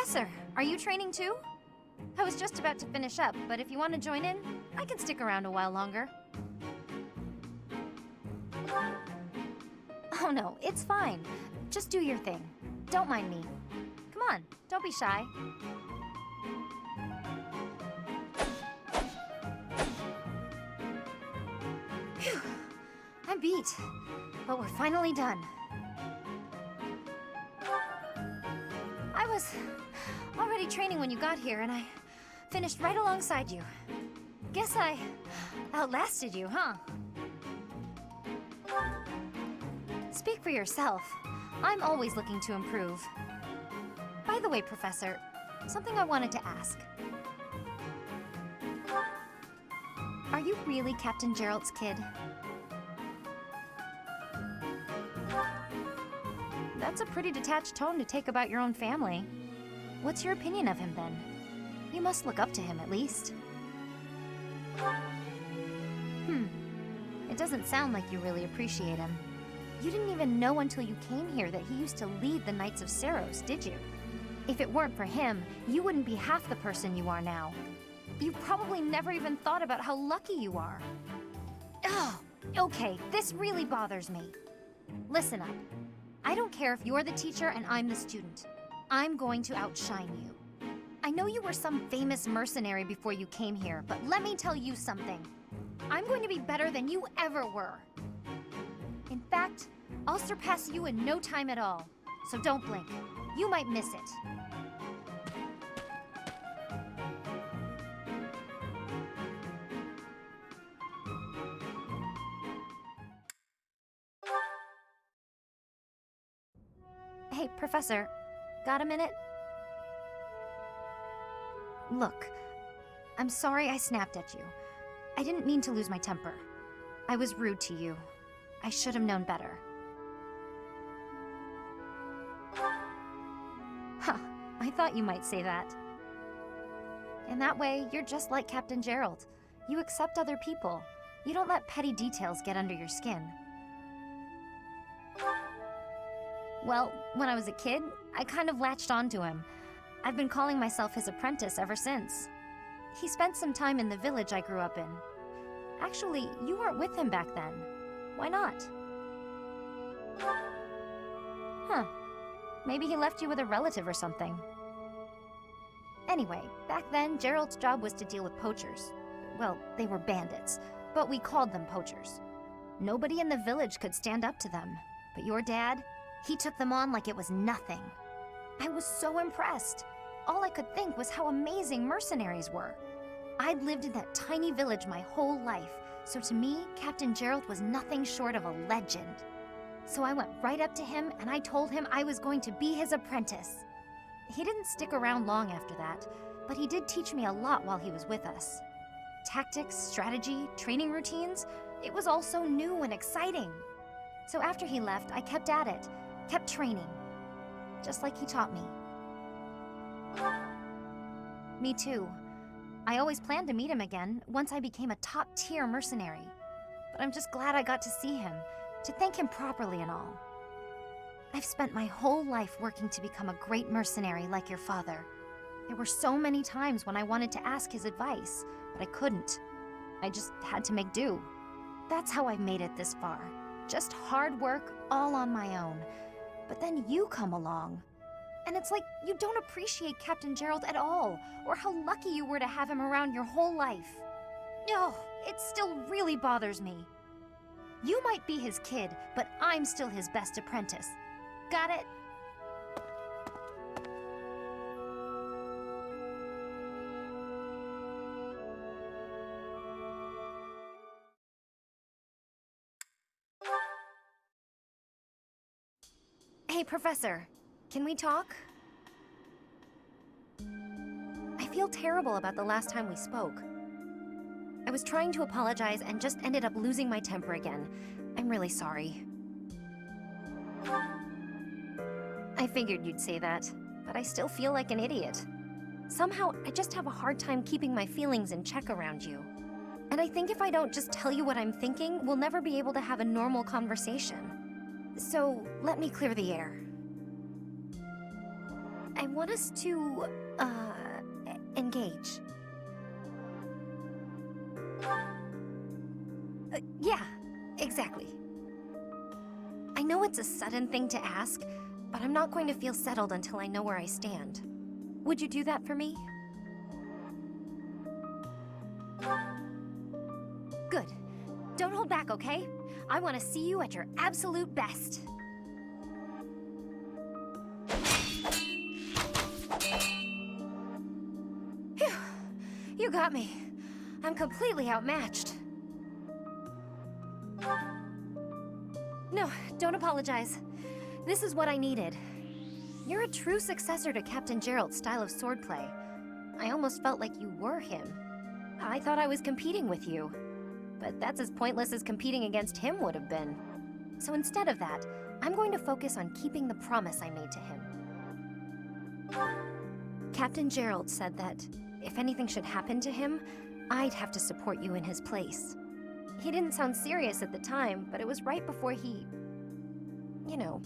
Professor, are you training too? I was just about to finish up, but if you want to join in, I can stick around a while longer. Oh no, it's fine. Just do your thing. Don't mind me. Come on, don't be shy. Phew, I'm beat, but we're finally done. I was already training when you got here, and I finished right alongside you. Guess I outlasted you, huh? Speak for yourself. I'm always looking to improve. By the way, Professor, something I wanted to ask. Are you really Captain Gerald's kid? That's a pretty detached tone to take about your own family. What's your opinion of him, then? You must look up to him, at least. It doesn't sound like you really appreciate him. You didn't even know until you came here that he used to lead the Knights of Seiros, did you? If it weren't for him, you wouldn't be half the person you are now. You probably never even thought about how lucky you are. Oh, okay, this really bothers me. Listen up. I don't care if you're the teacher and I'm the student. I'm going to outshine you. I know you were some famous mercenary before you came here, but let me tell you something. I'm going to be better than you ever were. In fact, I'll surpass you in no time at all. So don't blink. You might miss it. Hey, Professor. Got a minute? Look, I'm sorry I snapped at you. I didn't mean to lose my temper. I was rude to you. I should have known better. Huh, I thought you might say that. In that way, you're just like Captain Gerald. You accept other people. You don't let petty details get under your skin. Well, when I was a kid, I kind of latched onto him. I've been calling myself his apprentice ever since. He spent some time in the village I grew up in. Actually, you weren't with him back then. Why not? Huh. Maybe he left you with a relative or something. Anyway, back then, Gerald's job was to deal with poachers. Well, they were bandits, but we called them poachers. Nobody in the village could stand up to them, but your dad, he took them on like it was nothing. I was so impressed. All I could think was how amazing mercenaries were. I'd lived in that tiny village my whole life, so to me, Captain Gerald was nothing short of a legend. So I went right up to him and I told him I was going to be his apprentice. He didn't stick around long after that, but he did teach me a lot while he was with us. Tactics, strategy, training routines, it was all so new and exciting. So after he left, I kept at it, kept training, just like he taught me. Me too. I always planned to meet him again once I became a top-tier mercenary. But I'm just glad I got to see him, to thank him properly and all. I've spent my whole life working to become a great mercenary like your father. There were so many times when I wanted to ask his advice, but I couldn't. I just had to make do. That's how I've made it this far. Just hard work, all on my own. But then you come along. And it's like you don't appreciate Captain Gerald at all, or how lucky you were to have him around your whole life. Oh, it still really bothers me. You might be his kid, but I'm still his best apprentice. Got it? Hey, Professor. Can we talk? I feel terrible about the last time we spoke. I was trying to apologize and just ended up losing my temper again. I'm really sorry. I figured you'd say that, but I still feel like an idiot. Somehow, I just have a hard time keeping my feelings in check around you. And I think if I don't just tell you what I'm thinking, we'll never be able to have a normal conversation. So, let me clear the air. I want us to, engage. Yeah, exactly. I know it's a sudden thing to ask, but I'm not going to feel settled until I know where I stand. Would you do that for me? Good. Don't hold back, okay? I want to see you at your absolute best. Phew. You got me. I'm completely outmatched. No, don't apologize. This is what I needed. You're a true successor to Captain Gerald's style of swordplay. I almost felt like you were him. I thought I was competing with you. But that's as pointless as competing against him would have been. So instead of that, I'm going to focus on keeping the promise I made to him. Captain Gerald said that if anything should happen to him, I'd have to support you in his place. He didn't sound serious at the time, but it was right before he... you know,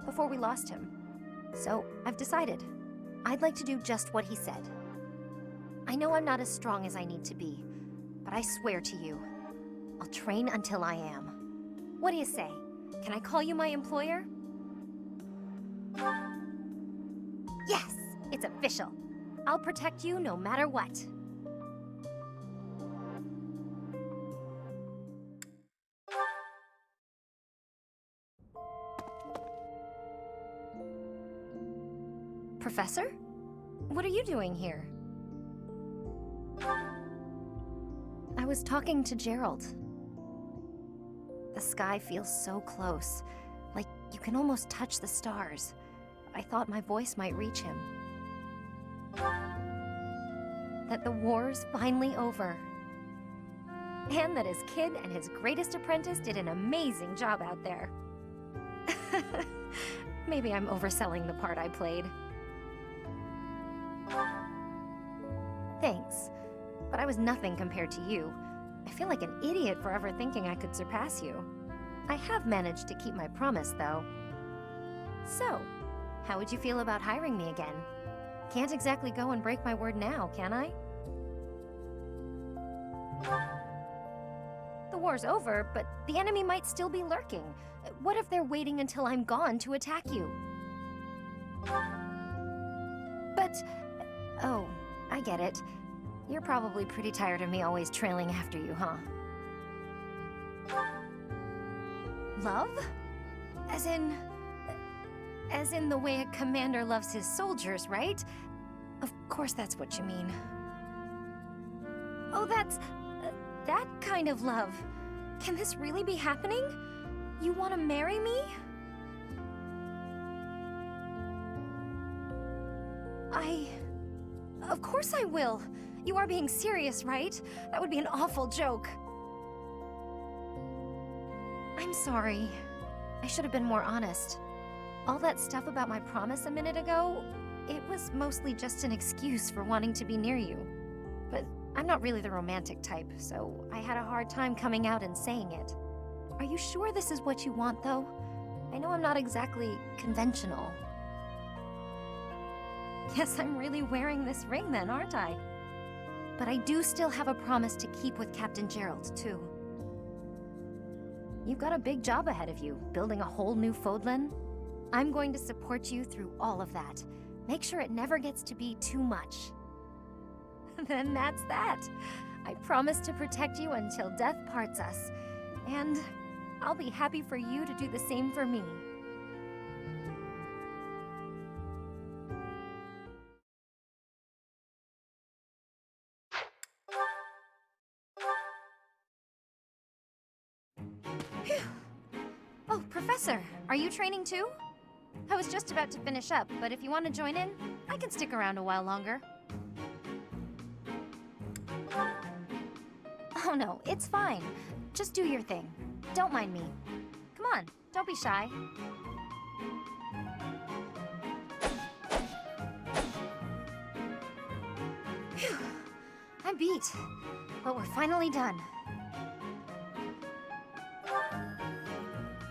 before we lost him. So I've decided. I'd like to do just what he said. I know I'm not as strong as I need to be, but I swear to you, I'll train until I am. What do you say? Can I call you my employer? Yes, it's official. I'll protect you no matter what. Professor? What are you doing here? I was talking to Gerald. The sky feels so close, like you can almost touch the stars. I thought my voice might reach him. That the war's finally over. And that his kid and his greatest apprentice did an amazing job out there. Maybe I'm overselling the part I played. Thanks, but I was nothing compared to you. I feel like an idiot for ever thinking I could surpass you. I have managed to keep my promise, though. So, how would you feel about hiring me again? Can't exactly go and break my word now, can I? The war's over, but the enemy might still be lurking. What if they're waiting until I'm gone to attack you? But... oh, I get it. You're probably pretty tired of me always trailing after you, huh? Love? As in the way a commander loves his soldiers, right? Of course that's what you mean. Oh, that's... that kind of love. Can this really be happening? You want to marry me? Of course I will. You are being serious, right? That would be an awful joke. I'm sorry. I should have been more honest. All that stuff about my promise a minute ago, it was mostly just an excuse for wanting to be near you. But I'm not really the romantic type, so I had a hard time coming out and saying it. Are you sure this is what you want, though? I know I'm not exactly conventional. Guess I'm really wearing this ring then, aren't I? But I do still have a promise to keep with Captain Gerald, too. You've got a big job ahead of you, building a whole new Fodlan. I'm going to support you through all of that. Make sure it never gets to be too much. Then that's that. I promise to protect you until death parts us. And I'll be happy for you to do the same for me. Phew. Oh, Professor, are you training too? I was just about to finish up, but if you want to join in, I can stick around a while longer. Oh no, it's fine. Just do your thing. Don't mind me. Come on, don't be shy. Phew. I'm beat, but we're finally done.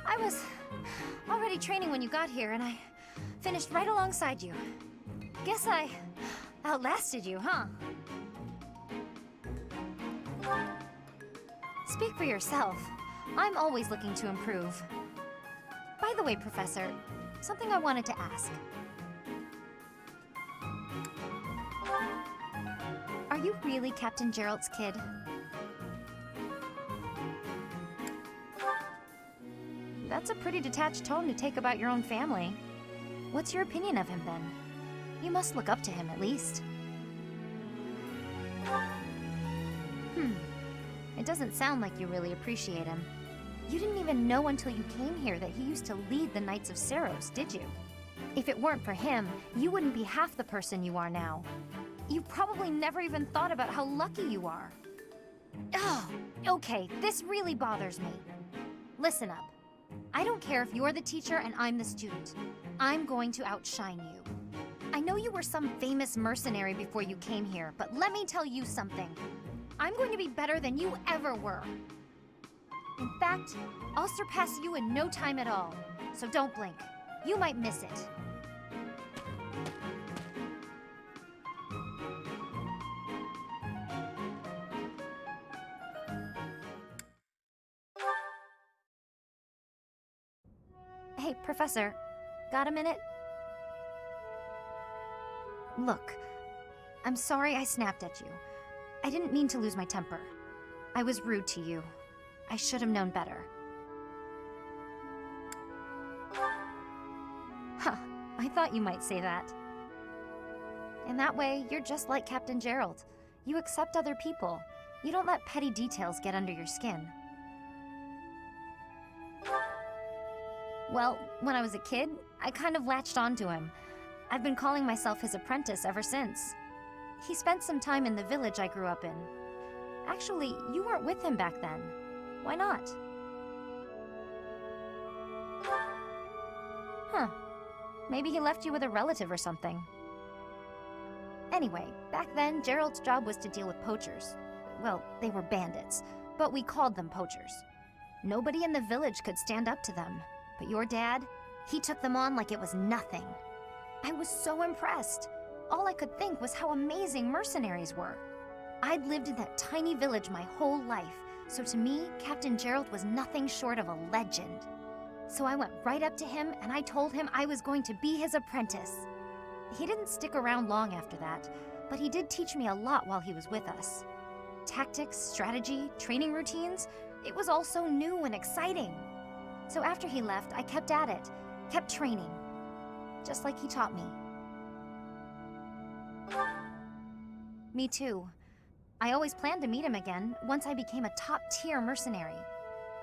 I was already training when you got here, and I finished right alongside you. Guess I outlasted you, huh? Speak for yourself. I'm always looking to improve. By the way, Professor, something I wanted to ask. Are you really Captain Gerald's kid? That's a pretty detached tone to take about your own family. What's your opinion of him, then? You must look up to him, at least. It doesn't sound like you really appreciate him. You didn't even know until you came here that he used to lead the Knights of Seiros, did you? If it weren't for him, you wouldn't be half the person you are now. You probably never even thought about how lucky you are. Oh, okay, this really bothers me. Listen up. I don't care if you're the teacher and I'm the student. I'm going to outshine you. I know you were some famous mercenary before you came here, but let me tell you something. I'm going to be better than you ever were. In fact, I'll surpass you in no time at all, so don't blink. You might miss it. Hey, Professor, got a minute? Look, I'm sorry I snapped at you. I didn't mean to lose my temper. I was rude to you. I should have known better. Huh, I thought you might say that. In that way, you're just like Captain Gerald. You accept other people. You don't let petty details get under your skin. Well, when I was a kid, I kind of latched onto him. I've been calling myself his apprentice ever since. He spent some time in the village I grew up in. Actually, you weren't with him back then. Why not? Huh. Maybe he left you with a relative or something. Anyway, back then, Gerald's job was to deal with poachers. Well, they were bandits, but we called them poachers. Nobody in the village could stand up to them. But your dad, he took them on like it was nothing. I was so impressed. All I could think was how amazing mercenaries were. I'd lived in that tiny village my whole life, so to me, Captain Gerald was nothing short of a legend. So I went right up to him and I told him I was going to be his apprentice. He didn't stick around long after that, but he did teach me a lot while he was with us. Tactics, strategy, training routines, it was all so new and exciting. So after he left, I kept at it, kept training, just like he taught me. Me too. I always planned to meet him again once I became a top-tier mercenary.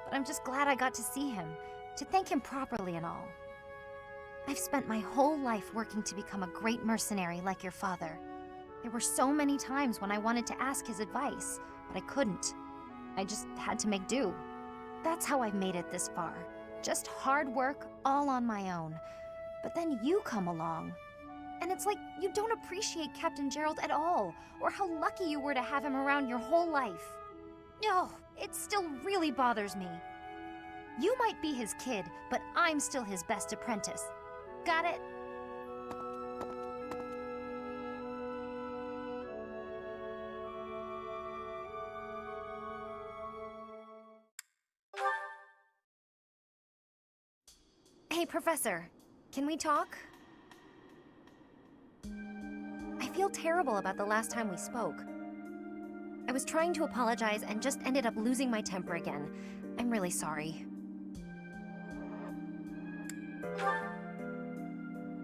But I'm just glad I got to see him, to thank him properly and all. I've spent my whole life working to become a great mercenary like your father. There were so many times when I wanted to ask his advice, but I couldn't. I just had to make do. That's how I've made it this far. Just hard work, all on my own. But then you come along. And it's like you don't appreciate Captain Gerald at all, or how lucky you were to have him around your whole life. Oh, it still really bothers me. You might be his kid, but I'm still his best apprentice. Got it? Hey, Professor, can we talk? I feel terrible about the last time we spoke. I was trying to apologize and just ended up losing my temper again. I'm really sorry.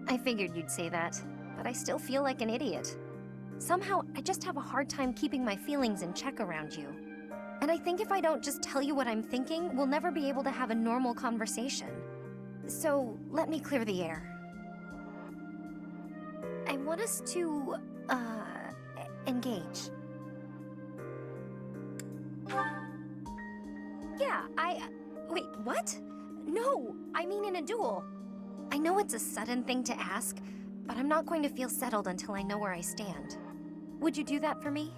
I figured you'd say that, but I still feel like an idiot. Somehow, I just have a hard time keeping my feelings in check around you. And I think if I don't just tell you what I'm thinking, we'll never be able to have a normal conversation. So, let me clear the air. I want us to, engage. Yeah, wait, what? No, I mean in a duel. I know it's a sudden thing to ask, but I'm not going to feel settled until I know where I stand. Would you do that for me?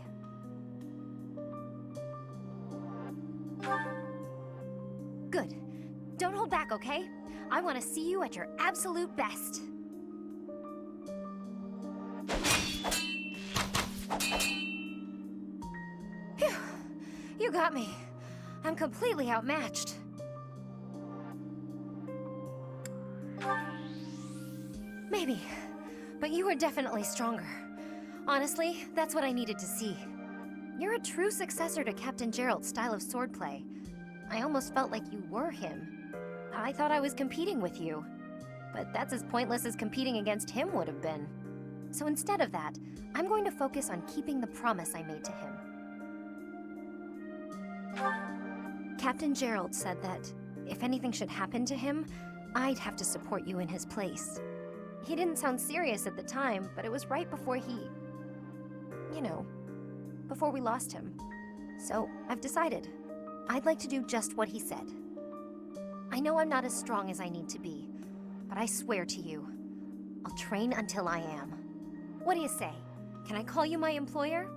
Good. Don't hold back, okay? I want to see you at your absolute best. You got me. I'm completely outmatched. Maybe, but you were definitely stronger. Honestly, that's what I needed to see. You're a true successor to Captain Gerald's style of swordplay. I almost felt like you were him. I thought I was competing with you. But that's as pointless as competing against him would have been. So instead of that, I'm going to focus on keeping the promise I made to him. Captain Gerald said that if anything should happen to him, I'd have to support you in his place. He didn't sound serious at the time, but it was right before before we lost him. So I've decided, I'd like to do just what he said. I know I'm not as strong as I need to be, but I swear to you, I'll train until I am. What do you say? Can I call you my employer?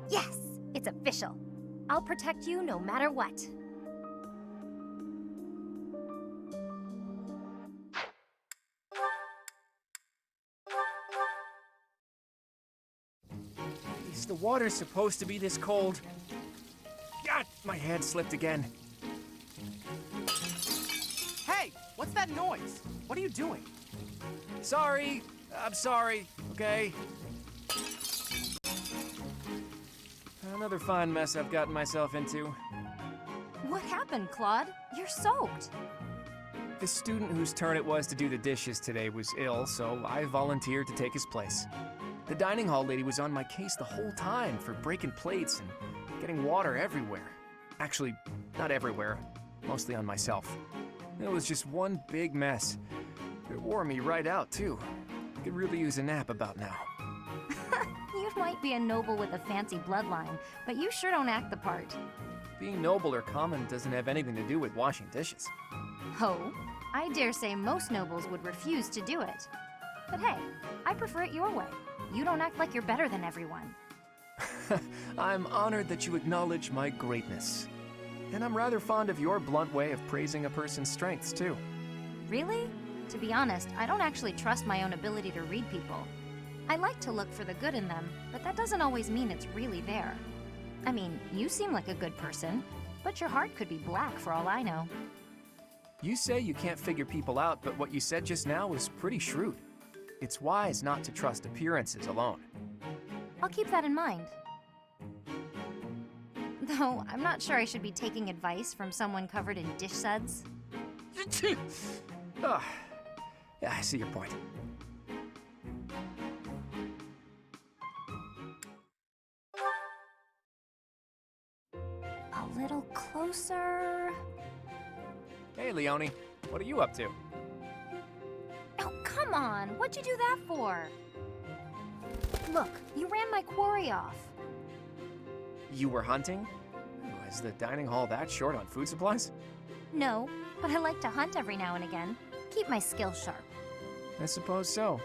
Yes, it's official. I'll protect you no matter what. Is the water supposed to be this cold? God, my hand slipped again. Hey, what's that noise? What are you doing? Sorry, I'm sorry, okay? Another fine mess I've gotten myself into. What happened, Claude? You're soaked. The student whose turn it was to do the dishes today was ill, so I volunteered to take his place. The dining hall lady was on my case the whole time for breaking plates and getting water everywhere. Actually, not everywhere, mostly on myself. It was just one big mess. It wore me right out, too. I could really use a nap about now. You might be a noble with a fancy bloodline, but you sure don't act the part. Being noble or common doesn't have anything to do with washing dishes. Oh, I dare say most nobles would refuse to do it. But hey, I prefer it your way. You don't act like you're better than everyone. I'm honored that you acknowledge my greatness. And I'm rather fond of your blunt way of praising a person's strengths, too. Really? To be honest, I don't actually trust my own ability to read people. I like to look for the good in them, but that doesn't always mean it's really there. I mean, you seem like a good person, but your heart could be black for all I know. You say you can't figure people out, but what you said just now was pretty shrewd. It's wise not to trust appearances alone. I'll keep that in mind. Though, I'm not sure I should be taking advice from someone covered in dish suds. Ah, yeah, I see your point. A little closer. Hey, Leonie, what are you up to? Oh, come on! What'd you do that for? Look, you ran my quarry off. You were hunting? Was the dining hall that short on food supplies? No, but I like to hunt every now and again. Keep my skills sharp. I suppose so.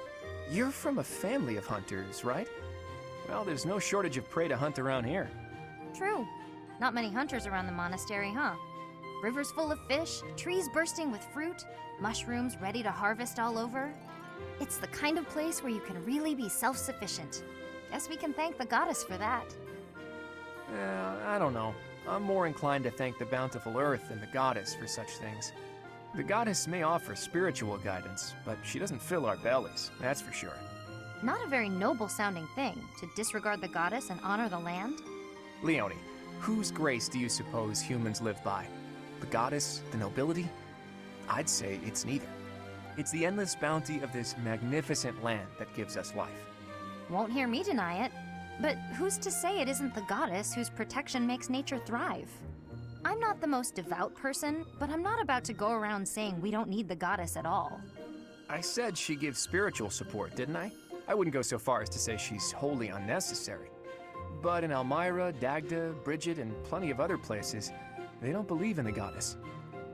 You're from a family of hunters, right? Well, there's no shortage of prey to hunt around here. True. Not many hunters around the monastery, huh? Rivers full of fish, trees bursting with fruit, mushrooms ready to harvest all over. It's the kind of place where you can really be self-sufficient. Guess we can thank the goddess for that. I don't know. I'm more inclined to thank the bountiful earth than the goddess for such things. The goddess may offer spiritual guidance, but she doesn't fill our bellies, that's for sure. Not a very noble-sounding thing, to disregard the goddess and honor the land. Leonie, whose grace do you suppose humans live by? The goddess? The nobility? I'd say it's neither. It's the endless bounty of this magnificent land that gives us life. Won't hear me deny it. But who's to say it isn't the goddess whose protection makes nature thrive? I'm not the most devout person, but I'm not about to go around saying we don't need the goddess at all. I said she gives spiritual support, didn't I? I wouldn't go so far as to say she's wholly unnecessary. But in Elmira, Dagda, Bridget, and plenty of other places, they don't believe in the goddess.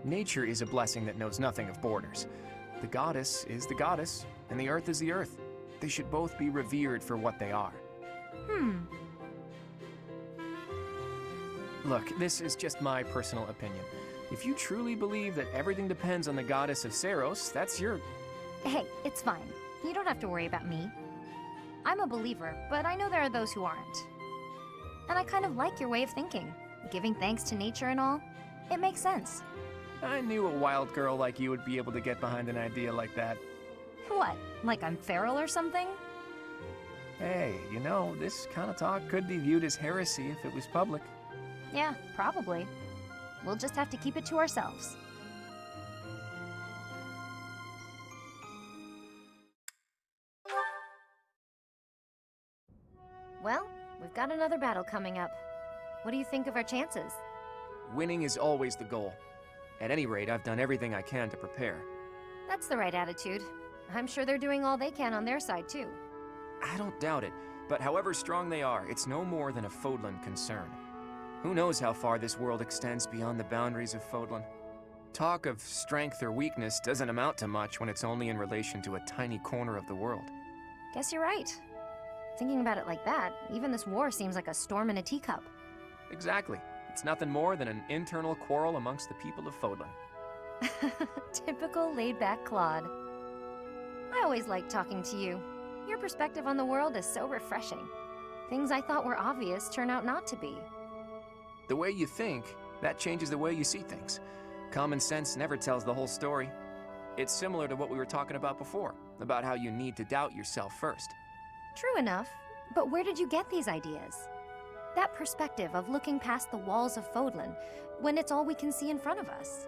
Nature is a blessing that knows nothing of borders. The goddess is the goddess, and the earth is the earth. They should both be revered for what they are. Look, this is just my personal opinion. If you truly believe that everything depends on the goddess of Seiros, that's your... Hey, it's fine. You don't have to worry about me. I'm a believer, but I know there are those who aren't. And I kind of like your way of thinking. Giving thanks to nature and all. It makes sense. I knew a wild girl like you would be able to get behind an idea like that. What? Like I'm feral or something? Hey, you know, this kind of talk could be viewed as heresy if it was public. Yeah, probably. We'll just have to keep it to ourselves. Well, we've got another battle coming up. What do you think of our chances? Winning is always the goal. At any rate, I've done everything I can to prepare. That's the right attitude. I'm sure they're doing all they can on their side, too. I don't doubt it, but however strong they are, it's no more than a Fodlan concern. Who knows how far this world extends beyond the boundaries of Fodlan? Talk of strength or weakness doesn't amount to much when it's only in relation to a tiny corner of the world. Guess you're right. Thinking about it like that, even this war seems like a storm in a teacup. Exactly. It's nothing more than an internal quarrel amongst the people of Fodlan. Typical laid-back Claude. I always like talking to you. Your perspective on the world is so refreshing. Things I thought were obvious turn out not to be. The way you think, that changes the way you see things. Common sense never tells the whole story. It's similar to what we were talking about before, about how you need to doubt yourself first. True enough, but where did you get these ideas? That perspective of looking past the walls of Fodlan, when it's all we can see in front of us.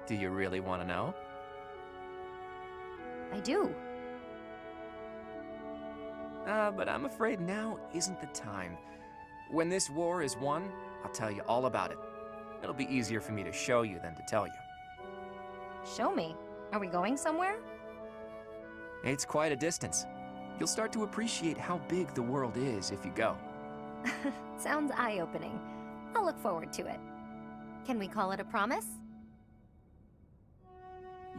Do you really want to know? I do. But I'm afraid now isn't the time. When this war is won, I'll tell you all about it. It'll be easier for me to show you than to tell you. Show me. Are we going somewhere? It's quite a distance. You'll start to appreciate how big the world is if you go. Sounds eye-opening. I'll look forward to it. Can we call it a promise?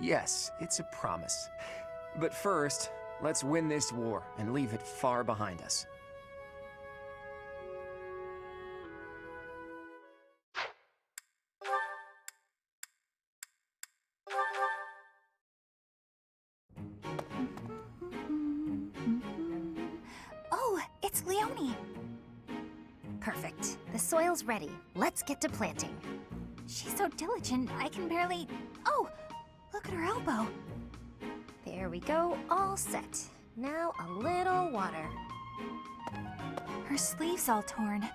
Yes, it's a promise. But first, let's win this war and leave it far behind us. Oh, it's Leonie! Perfect. The soil's ready. Let's get to planting. She's so diligent, I can barely... Oh! Look at her elbow. There we go, all set. Now a little water. Her sleeve's all torn.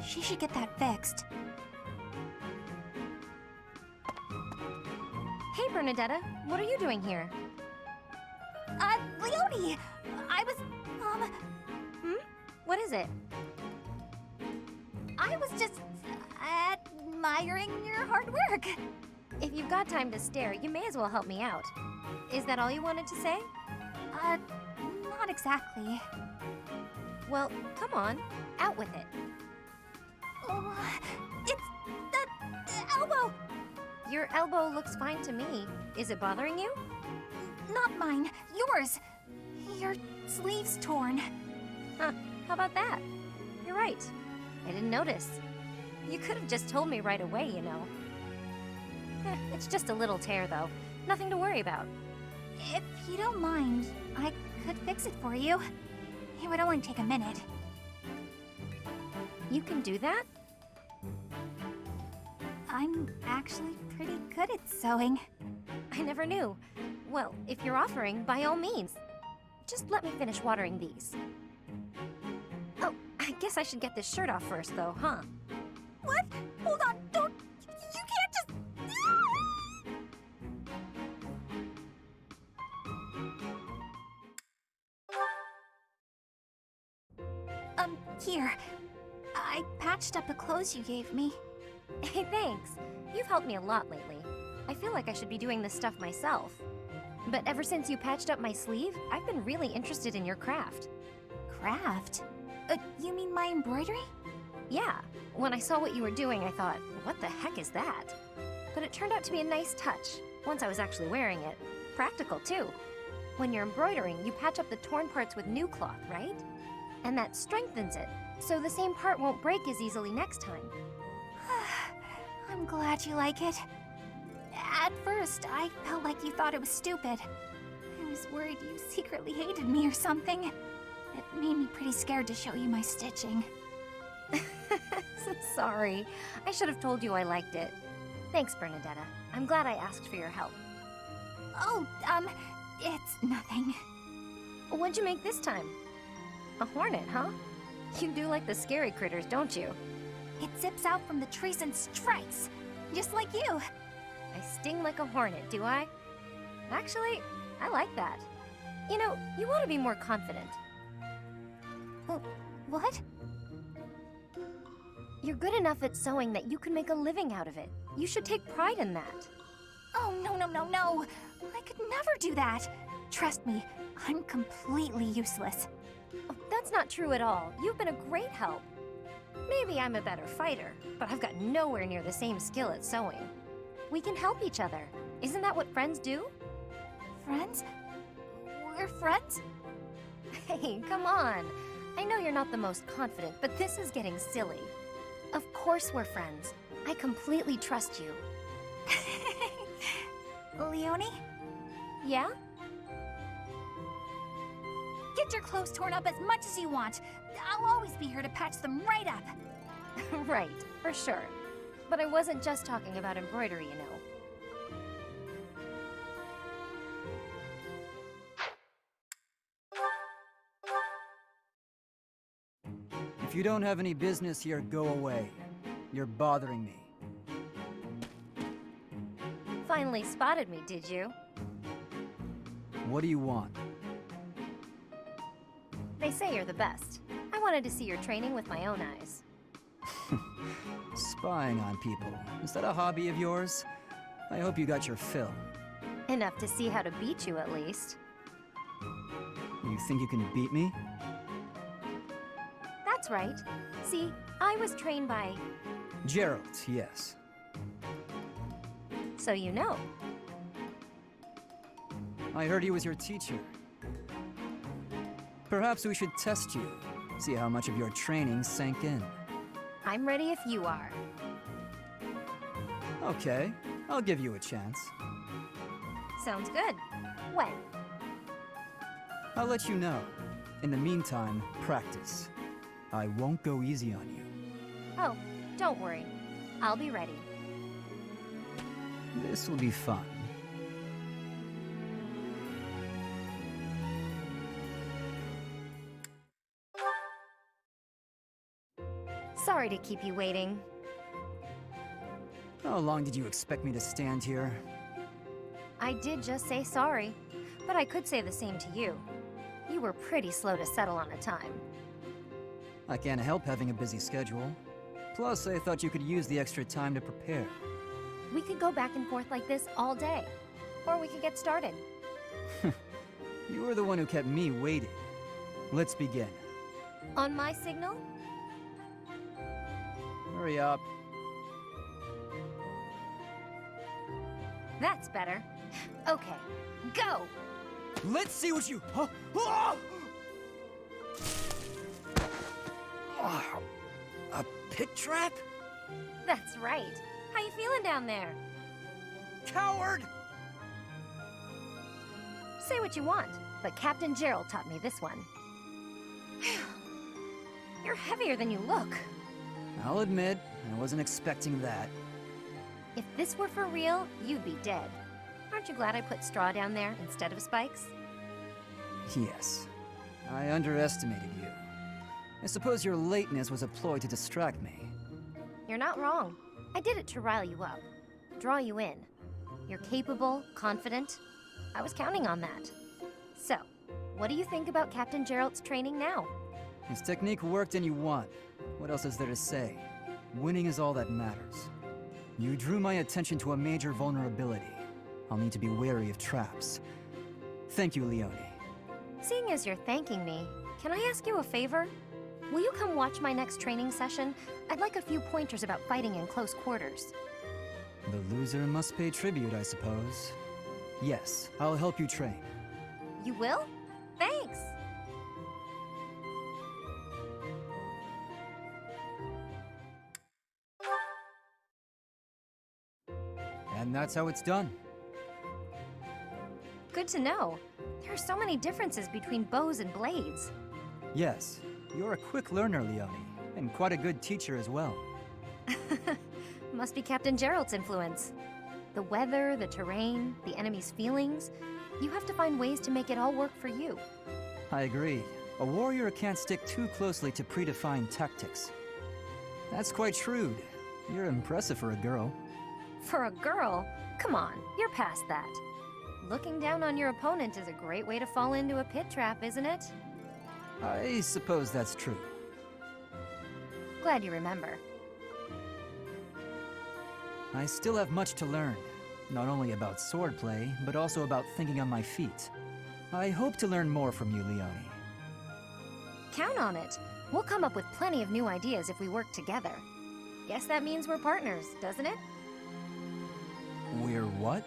She should get that fixed. Hey, Bernadetta, what are you doing here? Leonie! I was, What is it? I was just admiring your hard work. If you've got time to stare, you may as well help me out. Is that all you wanted to say? Not exactly. Well, come on, out with it. Oh, it's the elbow! Your elbow looks fine to me. Is it bothering you? Not mine, yours. Your sleeve's torn. Huh, how about that? You're right. I didn't notice. You could have just told me right away, you know. It's just a little tear, though. Nothing to worry about. If you don't mind, I could fix it for you. It would only take a minute. You can do that? I'm actually pretty good at sewing. I never knew. Well, if you're offering, by all means. Just let me finish watering these. Oh, I guess I should get this shirt off first, though, huh? What? Hold on, don't... You can't just... Here. I patched up the clothes you gave me. Hey, thanks. You've helped me a lot lately. I feel like I should be doing this stuff myself. But ever since you patched up my sleeve, I've been really interested in your craft. Craft? You mean my embroidery? Yeah. When I saw what you were doing, I thought, what the heck is that? But it turned out to be a nice touch, once I was actually wearing it. Practical, too. When you're embroidering, you patch up the torn parts with new cloth, right? And that strengthens it, so the same part won't break as easily next time. I'm glad you like it. At first, I felt like you thought it was stupid. I was worried you secretly hated me or something. It made me pretty scared to show you my stitching. Sorry. I should have told you I liked it. Thanks, Bernadetta. I'm glad I asked for your help. Oh, it's nothing. What'd you make this time? A hornet, huh? You do like the scary critters, don't you? It zips out from the trees and strikes, just like you. I sting like a hornet, do I? Actually, I like that. You know, you ought to be more confident. What? You're good enough at sewing that you can make a living out of it. You should take pride in that. Oh, no. I could never do that. Trust me, I'm completely useless. Oh, that's not true at all. You've been a great help. Maybe I'm a better fighter, but I've got nowhere near the same skill at sewing. We can help each other. Isn't that what friends do? Friends? We're friends? Hey, come on. I know you're not the most confident, but this is getting silly. Of course we're friends. I completely trust you. Leonie? Yeah? Get your clothes torn up as much as you want. I'll always be here to patch them right up. Right, for sure. But I wasn't just talking about embroidery, you know. If you don't have any business here, go away. You're bothering me. Finally spotted me, did you? What do you want? They say you're the best. I wanted to see your training with my own eyes. Spying on people. Is that a hobby of yours? I hope you got your fill. Enough to see how to beat you, at least. You think you can beat me? That's right. See, I was trained by... Gerald, yes. So you know. I heard he was your teacher. Perhaps we should test you. See how much of your training sank in. I'm ready if you are. Okay, I'll give you a chance. Sounds good. When? I'll let you know. In the meantime, practice. I won't go easy on you. Oh, don't worry. I'll be ready. This will be fun. Sorry to keep you waiting. How long did you expect me to stand here? I did just say sorry, but I could say the same to you. You were pretty slow to settle on a time. I can't help having a busy schedule. Plus, I thought you could use the extra time to prepare. We could go back and forth like this all day. Or we could get started. You were the one who kept me waiting. Let's begin. On my signal? Hurry up. That's better. Okay, go! Let's see what you... Huh? Ah! Oh, a pit trap? That's right. How you feeling down there? Coward! Say what you want, but Captain Gerald taught me this one. You're heavier than you look. I'll admit, I wasn't expecting that. If this were for real, you'd be dead. Aren't you glad I put straw down there instead of spikes? Yes. I underestimated you. I suppose your lateness was a ploy to distract me. You're not wrong. I did it to rile you up, draw you in. You're capable, confident. I was counting on that. So, what do you think about Captain Gerald's training now? His technique worked and you won. What else is there to say? Winning is all that matters. You drew my attention to a major vulnerability. I'll need to be wary of traps. Thank you, Leonie. Seeing as you're thanking me, can I ask you a favor? Will you come watch my next training session? I'd like a few pointers about fighting in close quarters. The loser must pay tribute, I suppose. Yes, I'll help you train. You will? Thanks! And that's how it's done. Good to know. There are so many differences between bows and blades. Yes, you're a quick learner, Leonie, and quite a good teacher as well. Must be Captain Gerald's influence. The weather, the terrain, the enemy's feelings. You have to find ways to make it all work for you. I agree. A warrior can't stick too closely to predefined tactics. That's quite shrewd. You're impressive for a girl. For a girl? Come on, you're past that. Looking down on your opponent is a great way to fall into a pit trap, isn't it? I suppose that's true. Glad you remember. I still have much to learn. Not only about swordplay, but also about thinking on my feet. I hope to learn more from you, Leonie. Count on it. We'll come up with plenty of new ideas if we work together. Guess that means we're partners, doesn't it? We're what?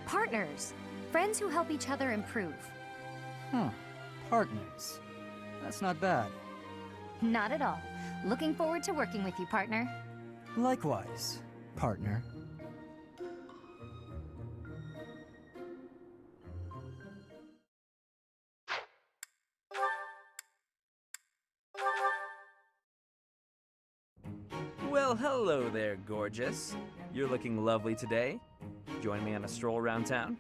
Partners. Friends who help each other improve. Huh. Partners. That's not bad. Not at all. Looking forward to working with you, partner. Likewise, partner. Well, hello there, gorgeous. You're looking lovely today. Join me on a stroll around town?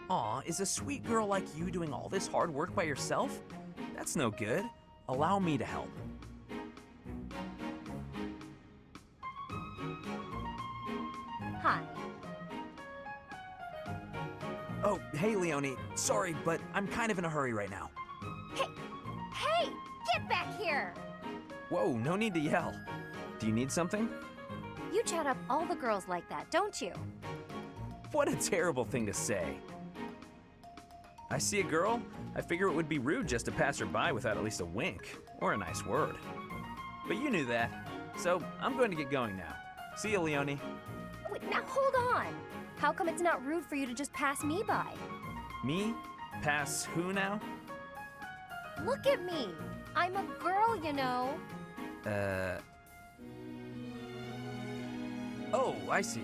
Aw, is a sweet girl like you doing all this hard work by yourself? That's no good. Allow me to help. Hi. Oh, hey, Leonie. Sorry, but I'm kind of in a hurry right now. Hey! Get back here! Whoa, no need to yell. Do you need something? You chat up all the girls like that, don't you? What a terrible thing to say. I see a girl, I figure it would be rude just to pass her by without at least a wink, or a nice word. But you knew that, so I'm going to get going now. See you, Leonie. Wait, now hold on! How come it's not rude for you to just pass me by? Me? Pass who now? Look at me! I'm a girl, you know. Oh, I see.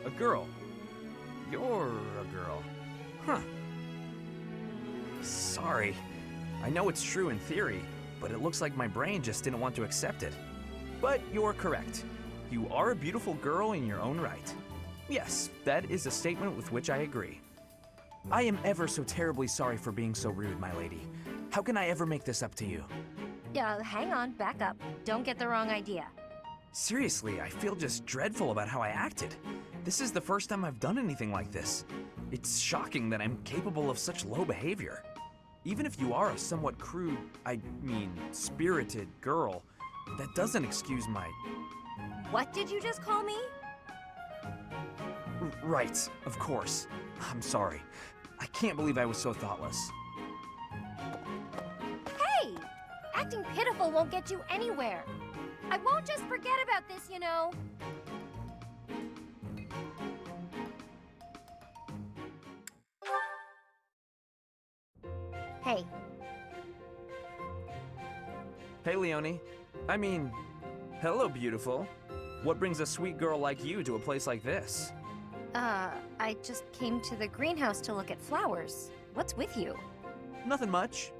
A girl. You're a girl. Huh. Sorry. I know it's true in theory, but it looks like my brain just didn't want to accept it. But you're correct. You are a beautiful girl in your own right. Yes, that is a statement with which I agree. I am ever so terribly sorry for being so rude, my lady. How can I ever make this up to you? Yeah, hang on, back up. Don't get the wrong idea. Seriously, I feel just dreadful about how I acted. This is the first time I've done anything like this. It's shocking that I'm capable of such low behavior. Even if you are a somewhat crude, spirited girl, that doesn't excuse my... What did you just call me? Right, of course. I'm sorry. I can't believe I was so thoughtless. Hey! Acting pitiful won't get you anywhere. I won't just forget about this, you know. Hey. Hey, Leonie. Hello, beautiful. What brings a sweet girl like you to a place like this? I just came to the greenhouse to look at flowers. What's with you? Nothing much.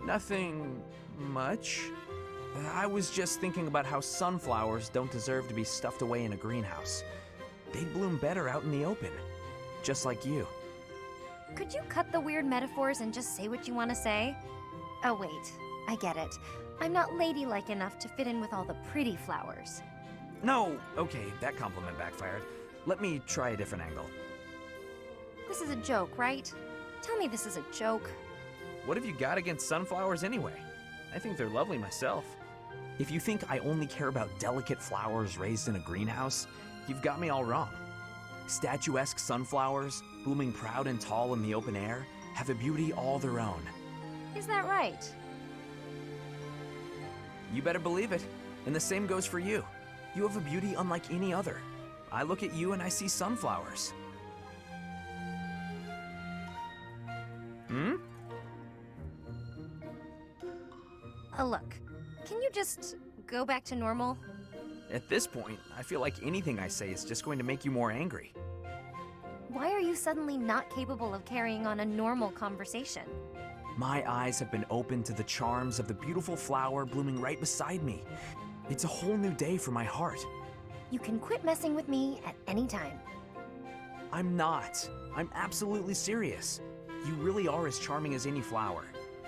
Nothing much. I was just thinking about how sunflowers don't deserve to be stuffed away in a greenhouse. They'd bloom better out in the open. Just like you. Could you cut the weird metaphors and just say what you want to say? Oh, wait. I get it. I'm not ladylike enough to fit in with all the pretty flowers. No, okay, that compliment backfired. Let me try a different angle. This is a joke, right? Tell me this is a joke. What have you got against sunflowers anyway? I think they're lovely myself. If you think I only care about delicate flowers raised in a greenhouse, you've got me all wrong. Statuesque sunflowers, blooming proud and tall in the open air, have a beauty all their own. Is that right? You better believe it. And the same goes for you. You have a beauty unlike any other. I look at you and I see sunflowers. Look, can you just go back to normal? At this point, I feel like anything I say is just going to make you more angry. Why are you suddenly not capable of carrying on a normal conversation? My eyes have been opened to the charms of the beautiful flower blooming right beside me. It's a whole new day for my heart. You can quit messing with me at any time. I'm not. I'm absolutely serious. You really are as charming as any flower.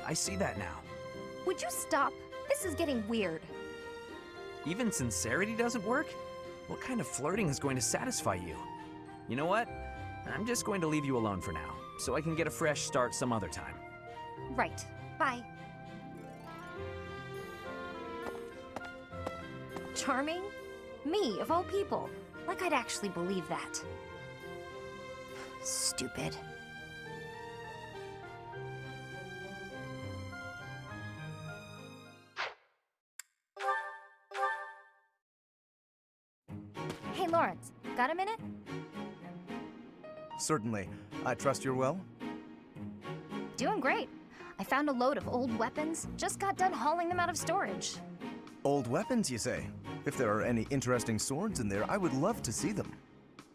I see that now. Would you stop? This is getting weird. Even sincerity doesn't work? What kind of flirting is going to satisfy you? You know what? I'm just going to leave you alone for now, so I can get a fresh start some other time. Right. Bye. Charming? Me, of all people. Like I'd actually believe that. Stupid. Hey, Lorenz, got a minute? Certainly. I trust you're well? Doing great. I found a load of old weapons, just got done hauling them out of storage. Old weapons, you say? If there are any interesting swords in there, I would love to see them.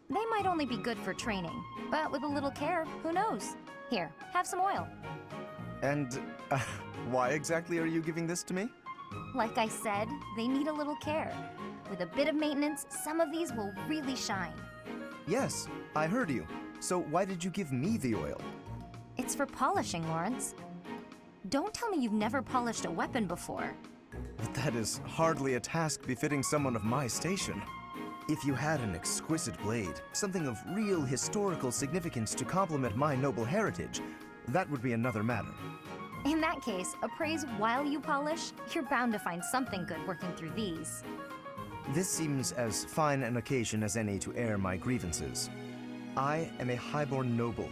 They might only be good for training, but with a little care, who knows? Here, have some oil. And why exactly are you giving this to me? Like I said, they need a little care. With a bit of maintenance, some of these will really shine. Yes, I heard you. So why did you give me the oil? It's for polishing, Lorenz. Don't tell me you've never polished a weapon before. But that is hardly a task befitting someone of my station. If you had an exquisite blade, something of real historical significance to complement my noble heritage, that would be another matter. In that case, appraise while you polish, you're bound to find something good working through these. This seems as fine an occasion as any to air my grievances. I am a highborn noble.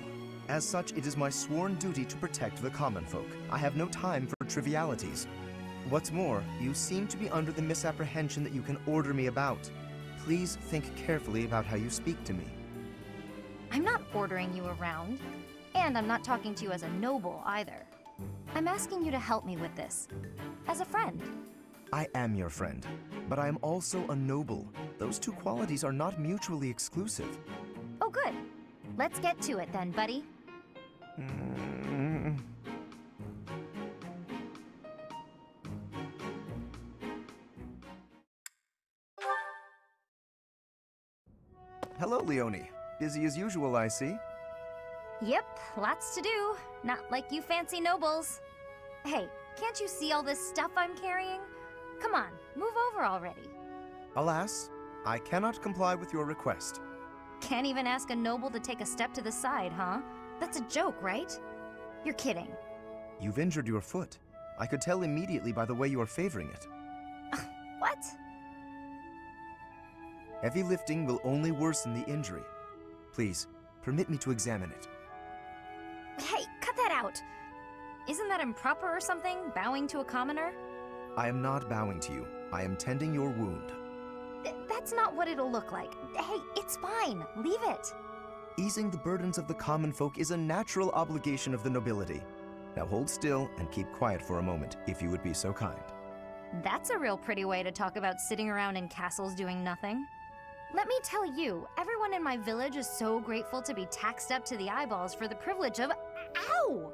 As such, it is my sworn duty to protect the common folk. I have no time for trivialities. What's more, you seem to be under the misapprehension that you can order me about. Please think carefully about how you speak to me. I'm not ordering you around, and I'm not talking to you as a noble either. I'm asking you to help me with this, as a friend. I am your friend, but I am also a noble. Those two qualities are not mutually exclusive. Oh, good. Let's get to it then, buddy. Hello, Leonie. Busy as usual, I see. Yep, lots to do. Not like you fancy nobles. Hey, can't you see all this stuff I'm carrying? Come on, move over already. Alas, I cannot comply with your request. Can't even ask a noble to take a step to the side, huh? That's a joke, right? You're kidding. You've injured your foot. I could tell immediately by the way you are favoring it. What? Heavy lifting will only worsen the injury. Please, permit me to examine it. Hey, cut that out! Isn't that improper or something, bowing to a commoner? I am not bowing to you. I am tending your wound. That's not what it'll look like. Hey, it's fine. Leave it. Easing the burdens of the common folk is a natural obligation of the nobility. Now hold still and keep quiet for a moment, if you would be so kind. That's a real pretty way to talk about sitting around in castles doing nothing. Let me tell you, everyone in my village is so grateful to be taxed up to the eyeballs for the privilege of... Ow!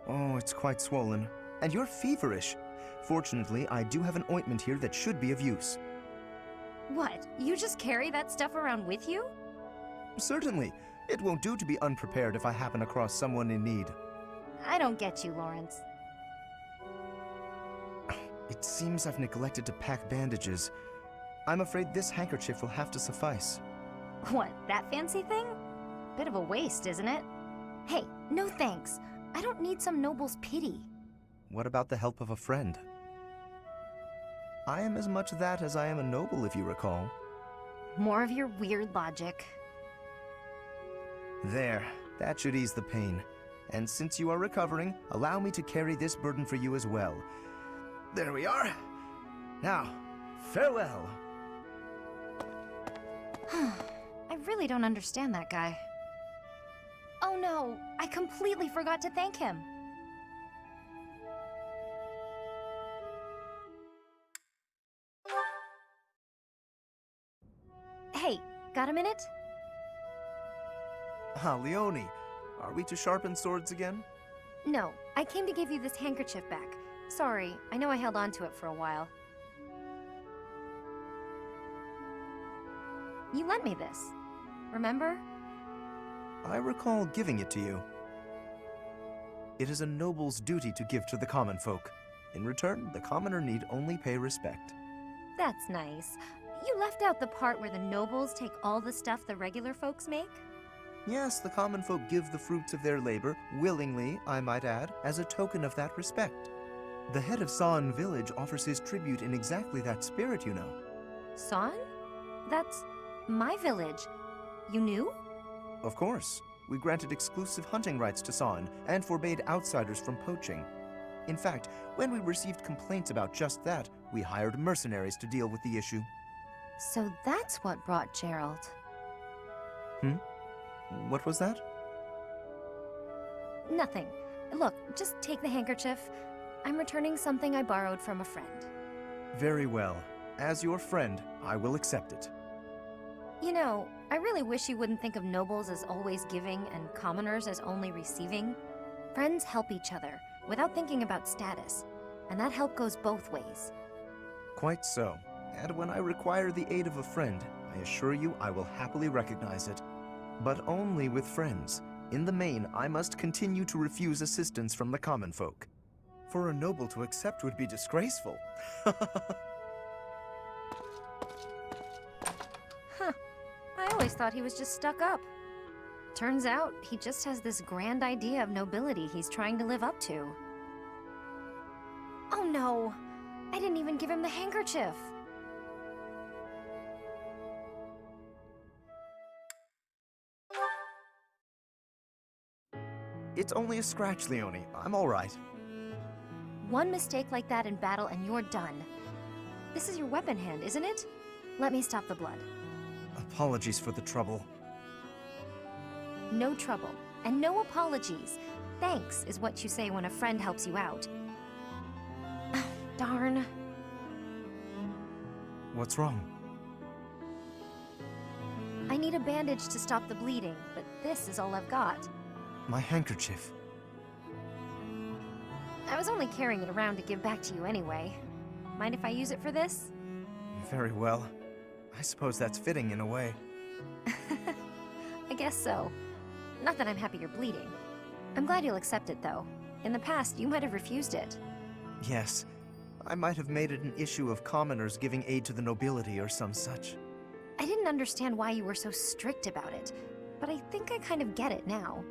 Oh, it's quite swollen. And you're feverish. Fortunately, I do have an ointment here that should be of use. What? You just carry that stuff around with you? Certainly. It won't do to be unprepared if I happen across someone in need. I don't get you, Lorenz. It seems I've neglected to pack bandages. I'm afraid this handkerchief will have to suffice. What, that fancy thing? Bit of a waste, isn't it? Hey, no thanks. I don't need some noble's pity. What about the help of a friend? I am as much that as I am a noble, if you recall. More of your weird logic. There, that should ease the pain. And since you are recovering, allow me to carry this burden for you as well. There we are. Now, farewell. I really don't understand that guy. Oh no, I completely forgot to thank him. Hey, got a minute? Ah, Leonie, are we to sharpen swords again? No, I came to give you this handkerchief back. Sorry, I know I held on to it for a while. You lent me this, remember? I recall giving it to you. It is a noble's duty to give to the common folk. In return, the commoner need only pay respect. That's nice. You left out the part where the nobles take all the stuff the regular folks make? Yes, the common folk give the fruits of their labor, willingly, I might add, as a token of that respect. The head of San village offers his tribute in exactly that spirit, you know. San? That's my village. You knew? Of course. We granted exclusive hunting rights to San and forbade outsiders from poaching. In fact, when we received complaints about just that, we hired mercenaries to deal with the issue. So that's what brought Gerald. What was that? Nothing. Look, just take the handkerchief. I'm returning something I borrowed from a friend. Very well. As your friend, I will accept it. You know, I really wish you wouldn't think of nobles as always giving and commoners as only receiving. Friends help each other, without thinking about status. And that help goes both ways. Quite so. And when I require the aid of a friend, I assure you I will happily recognize it. But only with friends. In the main, I must continue to refuse assistance from the common folk. For a noble to accept would be disgraceful. I always thought he was just stuck up. Turns out, he just has this grand idea of nobility he's trying to live up to. Oh no! I didn't even give him the handkerchief! It's only a scratch, Leonie. I'm all right. One mistake like that in battle and you're done. This is your weapon hand, isn't it? Let me stop the blood. Apologies for the trouble. No trouble, and no apologies. Thanks is what you say when a friend helps you out. Darn. What's wrong? I need a bandage to stop the bleeding, but this is all I've got. My handkerchief. I was only carrying it around to give back to you anyway. Mind if I use it for this? Very well. I suppose that's fitting in a way. I guess so. Not that I'm happy you're bleeding. I'm glad you'll accept it, though. In the past, you might have refused it. Yes. I might have made it an issue of commoners giving aid to the nobility or some such. I didn't understand why you were so strict about it, but I think I kind of get it now.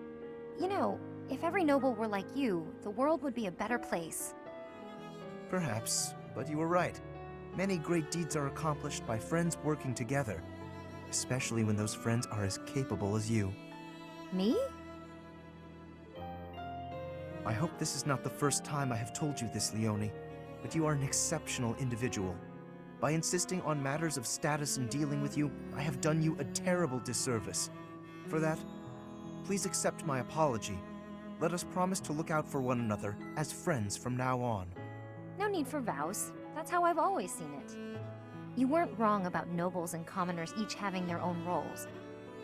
You know, if every noble were like you, the world would be a better place. Perhaps, but you were right. Many great deeds are accomplished by friends working together, especially when those friends are as capable as you. Me? I hope this is not the first time I have told you this, Leonie, but you are an exceptional individual. By insisting on matters of status in dealing with you, I have done you a terrible disservice. For that, please accept my apology. Let us promise to look out for one another as friends from now on. No need for vows. That's how I've always seen it. You weren't wrong about nobles and commoners each having their own roles.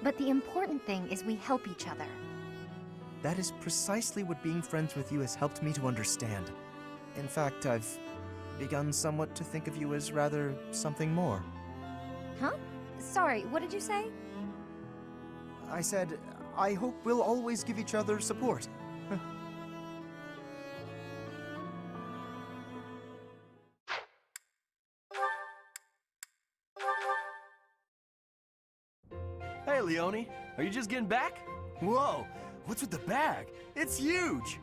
But the important thing is we help each other. That is precisely what being friends with you has helped me to understand. In fact, I've begun somewhat to think of you as rather something more. Huh? Sorry, what did you say? I said, I hope we'll always give each other support. Hey, Leonie, are you just getting back? Whoa, what's with the bag? It's huge!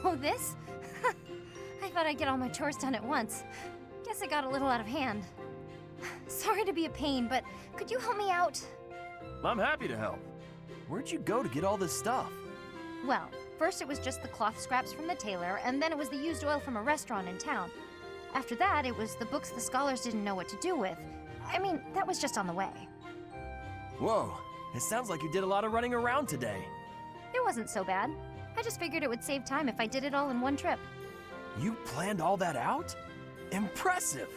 Oh, this? I thought I'd get all my chores done at once. Guess it got a little out of hand. Sorry to be a pain, but could you help me out? I'm happy to help. Where'd you go to get all this stuff? Well, first it was just the cloth scraps from the tailor, and then it was the used oil from a restaurant in town. After that, it was the books the scholars didn't know what to do with. I mean, that was just on the way. Whoa, it sounds like you did a lot of running around today. It wasn't so bad. I just figured it would save time if I did it all in one trip. You planned all that out? Impressive!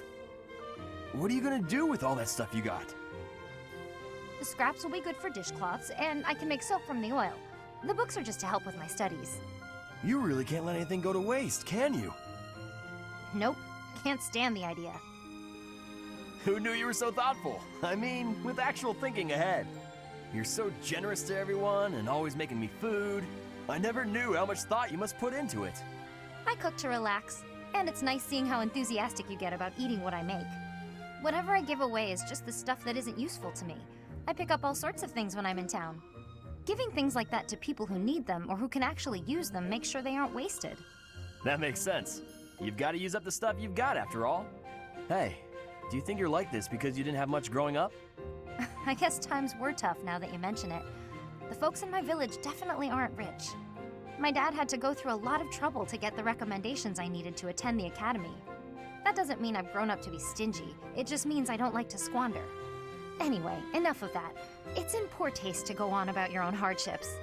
What are you gonna do with all that stuff you got? The scraps will be good for dishcloths, and I can make soap from the oil. The books are just to help with my studies. You really can't let anything go to waste, can you? Nope, can't stand the idea. Who knew you were so thoughtful? I mean, with actual thinking ahead. You're so generous to everyone and always making me food. I never knew how much thought you must put into it. I cook to relax, and it's nice seeing how enthusiastic you get about eating what I make. Whatever I give away is just the stuff that isn't useful to me. I pick up all sorts of things when I'm in town. Giving things like that to people who need them or who can actually use them makes sure they aren't wasted. That makes sense. You've got to use up the stuff you've got after all. Hey, do you think you're like this because you didn't have much growing up? I guess times were tough now that you mention it. The folks in my village definitely aren't rich. My dad had to go through a lot of trouble to get the recommendations I needed to attend the academy. That doesn't mean I've grown up to be stingy, it just means I don't like to squander. Anyway, enough of that. It's in poor taste to go on about your own hardships.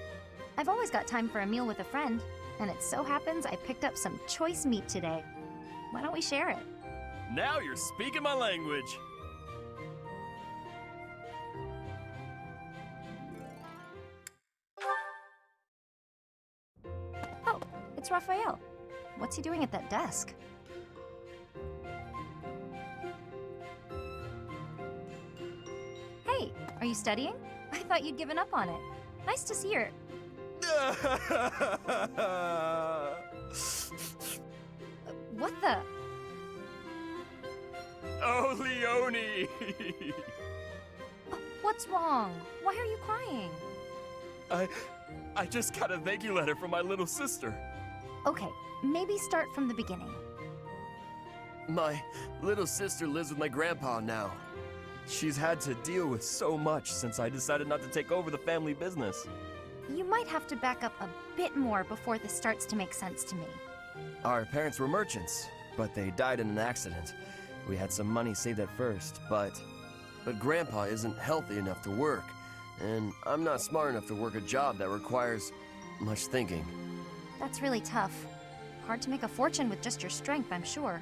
I've always got time for a meal with a friend, and it so happens I picked up some choice meat today. Why don't we share it? Now you're speaking my language. Oh, it's Raphael. What's he doing at that desk? Hey, are you studying? I thought you'd given up on it. Nice to see her. What the? Oh, Leonie! What's wrong? Why are you crying? I just got a thank you letter from my little sister. Okay, maybe start from the beginning. My little sister lives with my grandpa now. She's had to deal with so much since I decided not to take over the family business. You might have to back up a bit more before this starts to make sense to me. Our parents were merchants, but they died in an accident. We had some money saved at first, but Grandpa isn't healthy enough to work, and I'm not smart enough to work a job that requires much thinking. That's really tough. Hard to make a fortune with just your strength, I'm sure.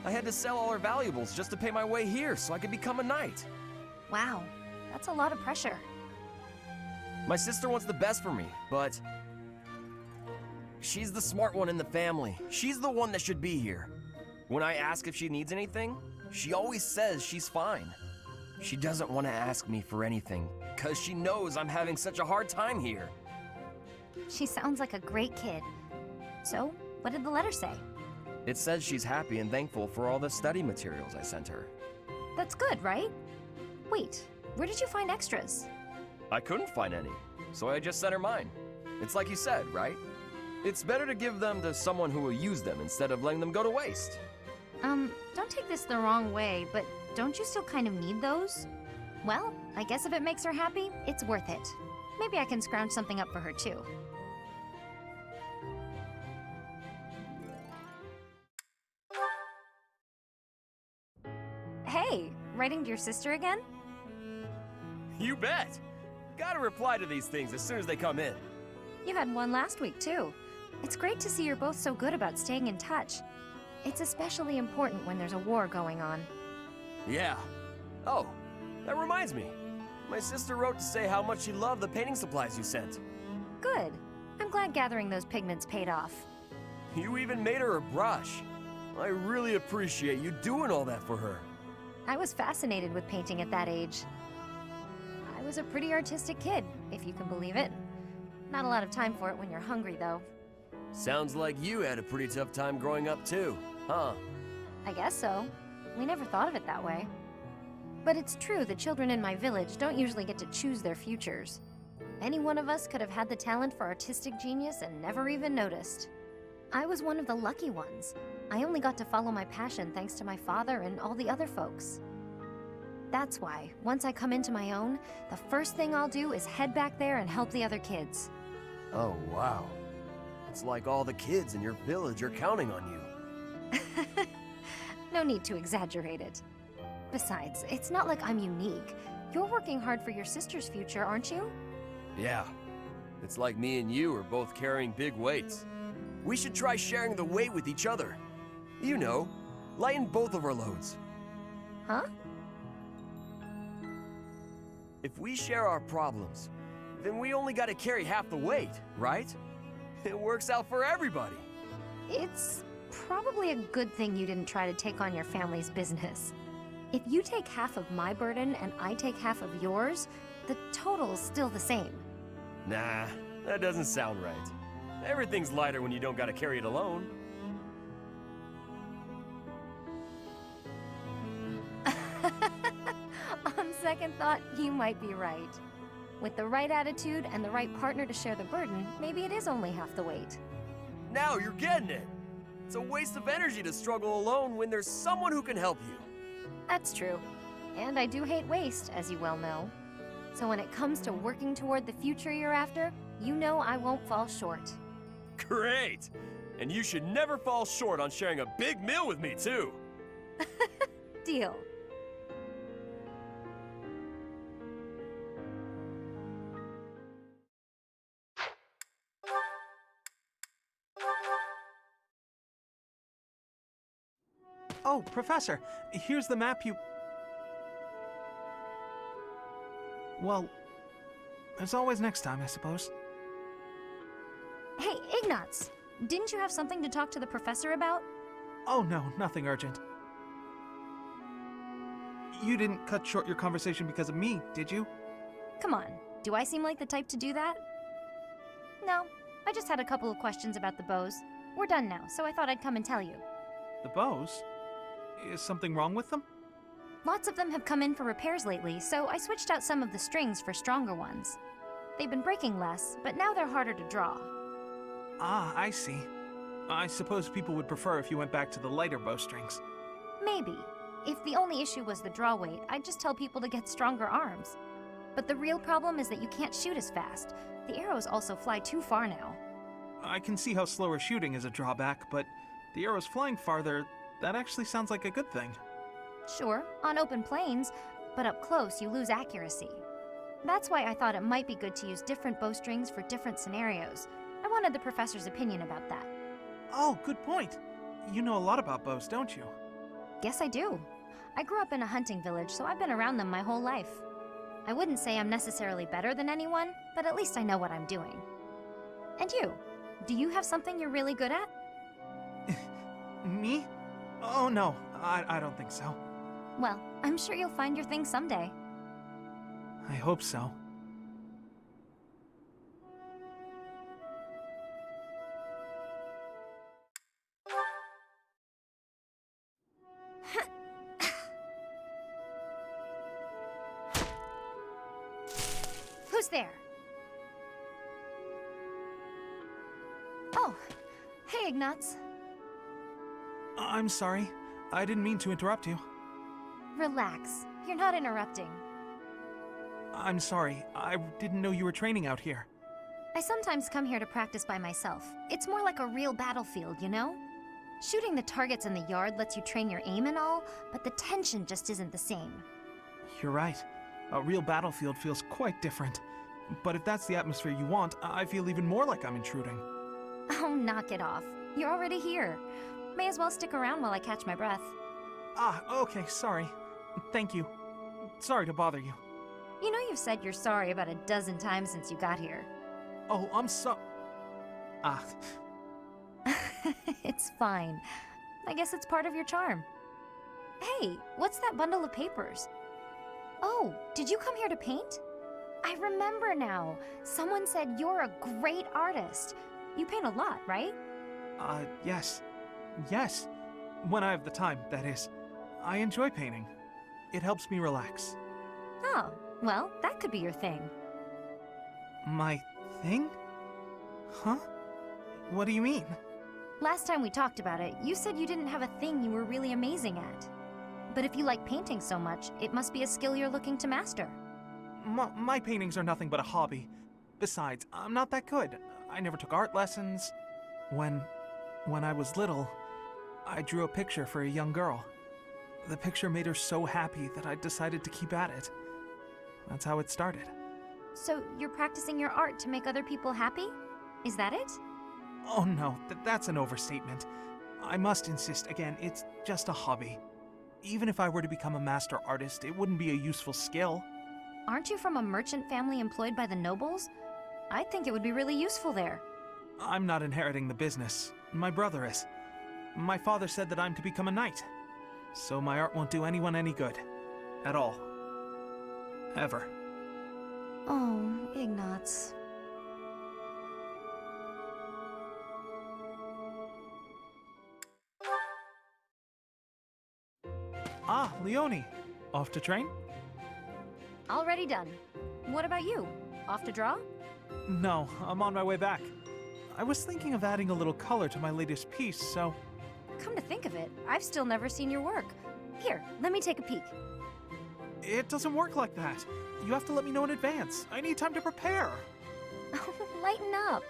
I had to sell all our valuables just to pay my way here so I could become a knight. Wow, that's a lot of pressure. My sister wants the best for me, but she's the smart one in the family. She's the one that should be here. When I ask if she needs anything, she always says she's fine. She doesn't want to ask me for anything, because she knows I'm having such a hard time here. She sounds like a great kid. So, what did the letter say? It says she's happy and thankful for all the study materials I sent her. That's good, right? Wait, where did you find extras? I couldn't find any, so I just sent her mine. It's like you said, right? It's better to give them to someone who will use them instead of letting them go to waste. Don't take this the wrong way, but don't you still kind of need those? Well, I guess if it makes her happy, it's worth it. Maybe I can scrounge something up for her too. Hey, writing to your sister again? You bet! Gotta reply to these things as soon as they come in. You had one last week too. It's great to see you're both so good about staying in touch. It's especially important when there's a war going on. Yeah. Oh, that reminds me. My sister wrote to say how much she loved the painting supplies you sent. Good. I'm glad gathering those pigments paid off. You even made her a brush. I really appreciate you doing all that for her. I was fascinated with painting at that age. I was a pretty artistic kid, if you can believe it. Not a lot of time for it when you're hungry, though. Sounds like you had a pretty tough time growing up too, huh? I guess so. We never thought of it that way. But it's true the children in my village don't usually get to choose their futures. Any one of us could have had the talent for artistic genius and never even noticed. I was one of the lucky ones. I only got to follow my passion thanks to my father and all the other folks. That's why, once I come into my own, the first thing I'll do is head back there and help the other kids. Oh, wow. It's like all the kids in your village are counting on you. No need to exaggerate it. Besides, it's not like I'm unique. You're working hard for your sister's future, aren't you? Yeah. It's like me and you are both carrying big weights. We should try sharing the weight with each other. You know, lighten both of our loads. Huh? If we share our problems, then we only gotta carry half the weight, right? It works out for everybody. It's probably a good thing you didn't try to take on your family's business. If you take half of my burden and I take half of yours, the total's still the same. Nah, that doesn't sound right. Everything's lighter when you don't gotta carry it alone. On second thought, you might be right. With the right attitude and the right partner to share the burden, maybe it is only half the weight. Now you're getting it. It's a waste of energy to struggle alone when there's someone who can help you. That's true. And I do hate waste, as you well know. So when it comes to working toward the future you're after, you know I won't fall short. Great! And you should never fall short on sharing a big meal with me, too. Deal. Oh, Professor, here's the map you... Well, there's always next time, I suppose. Hey, Ignatz! Didn't you have something to talk to the professor about? Oh no, nothing urgent. You didn't cut short your conversation because of me, did you? Come on, do I seem like the type to do that? No, I just had a couple of questions about the bows. We're done now, so I thought I'd come and tell you. The bows? Is something wrong with them? Lots of them have come in for repairs lately, so I switched out some of the strings for stronger ones. They've been breaking less, but now they're harder to draw. Ah, I see. I suppose people would prefer if you went back to the lighter bowstrings. Maybe. If the only issue was the draw weight, I'd just tell people to get stronger arms. But the real problem is that you can't shoot as fast. The arrows also fly too far now. I can see how slower shooting is a drawback, but the arrows flying farther, that actually sounds like a good thing. Sure, on open plains, but up close you lose accuracy. That's why I thought it might be good to use different bowstrings for different scenarios. I wanted the professor's opinion about that. Oh, good point. You know a lot about bows, don't you? Guess I do. I grew up in a hunting village, so I've been around them my whole life. I wouldn't say I'm necessarily better than anyone, but at least I know what I'm doing. And you? Do you have something you're really good at? Me? Oh no, I don't think so. Well, I'm sure you'll find your thing someday. I hope so. Who's there? Oh, hey Ignatz. I'm sorry. I didn't mean to interrupt you. Relax. You're not interrupting. I'm sorry. I didn't know you were training out here. I sometimes come here to practice by myself. It's more like a real battlefield, you know? Shooting the targets in the yard lets you train your aim and all, but the tension just isn't the same. You're right. A real battlefield feels quite different. But if that's the atmosphere you want, I feel even more like I'm intruding. Oh, knock it off. You're already here. May as well stick around while I catch my breath. Ah, okay, sorry. Thank you. Sorry to bother you. You know you've said you're sorry about a dozen times since you got here. Oh, I'm Ah. It's fine. I guess it's part of your charm. Hey, what's that bundle of papers? Oh, did you come here to paint? I remember now. Someone said you're a great artist. You paint a lot, right? Yes. Yes. When I have the time, that is. I enjoy painting. It helps me relax. Oh, well, that could be your thing. My thing? Huh? What do you mean? Last time we talked about it, you said you didn't have a thing you were really amazing at. But if you like painting so much, it must be a skill you're looking to master. My paintings are nothing but a hobby. Besides, I'm not that good. I never took art lessons. When I was little, I drew a picture for a young girl. The picture made her so happy that I decided to keep at it. That's how it started. So you're practicing your art to make other people happy? Is that it? Oh no, that's an overstatement. I must insist again, it's just a hobby. Even if I were to become a master artist, it wouldn't be a useful skill. Aren't you from a merchant family employed by the nobles? I think it would be really useful there. I'm not inheriting the business. My brother is. My father said that I'm to become a knight. So my art won't do anyone any good. At all. Ever. Oh, Ignatz. Ah, Leonie. Off to train? Already done. What about you? Off to draw? No, I'm on my way back. I was thinking of adding a little color to my latest piece, so... Come to think of it, I've still never seen your work. Here, let me take a peek. It doesn't work like that. You have to let me know in advance. I need time to prepare. Lighten up.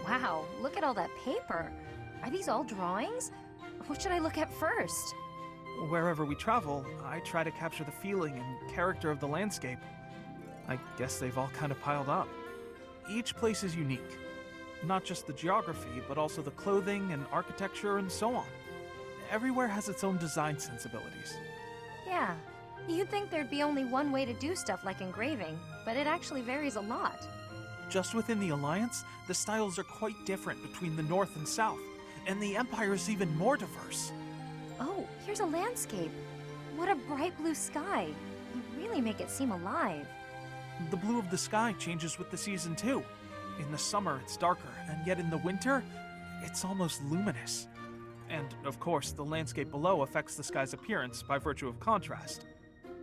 Wow, look at all that paper. Are these all drawings? What should I look at first? Wherever we travel, I try to capture the feeling and character of the landscape. I guess they've all kind of piled up. Each place is unique. Not just the geography, but also the clothing and architecture and so on. Everywhere has its own design sensibilities. Yeah, you'd think there'd be only one way to do stuff like engraving, but it actually varies a lot. Just within the Alliance, the styles are quite different between the North and South, and the Empire is even more diverse. Oh, here's a landscape. What a bright blue sky. You really make it seem alive. The blue of the sky changes with the season too. In the summer, it's darker, and yet in the winter, it's almost luminous. And, of course, the landscape below affects the sky's appearance by virtue of contrast.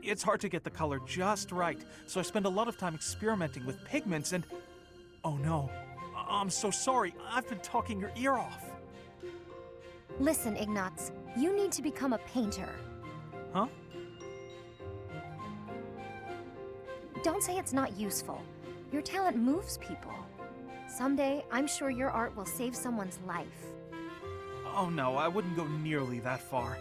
It's hard to get the color just right, so I spend a lot of time experimenting with pigments and... Oh no, I'm so sorry, I've been talking your ear off. Listen, Ignatz, you need to become a painter. Huh? Don't say it's not useful. Your talent moves people. Someday, I'm sure your art will save someone's life. Oh no, I wouldn't go nearly that far.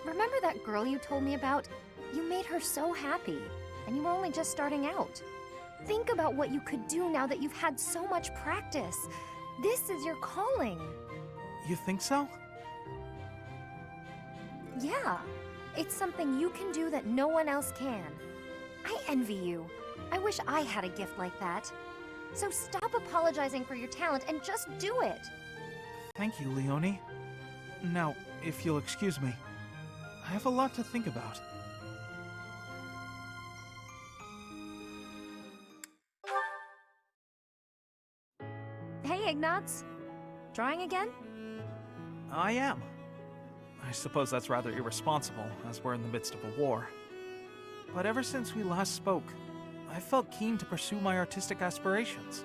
Remember that girl you told me about? You made her so happy, and you were only just starting out. Think about what you could do now that you've had so much practice. This is your calling. You think so? Yeah, it's something you can do that no one else can. I envy you. I wish I had a gift like that. So stop apologizing for your talent and just do it. Thank you, Leonie. Now, if you'll excuse me, I have a lot to think about. Hey, Ignatz. Drawing again? I am. I suppose that's rather irresponsible, as we're in the midst of a war. But ever since we last spoke, I felt keen to pursue my artistic aspirations.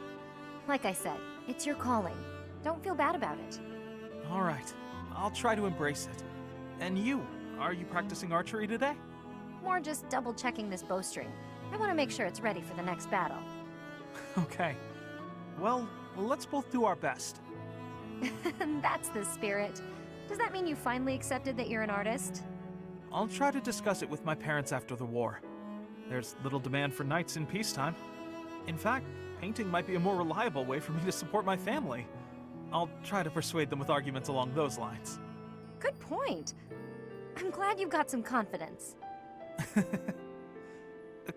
Like I said, it's your calling. Don't feel bad about it. All right, I'll try to embrace it. And you, are you practicing archery today? More just double-checking this bowstring. I want to make sure it's ready for the next battle. Okay. Well, let's both do our best. That's the spirit. Does that mean you finally accepted that you're an artist? I'll try to discuss it with my parents after the war. There's little demand for knights in peacetime. In fact, painting might be a more reliable way for me to support my family. I'll try to persuade them with arguments along those lines. Good point. I'm glad you've got some confidence.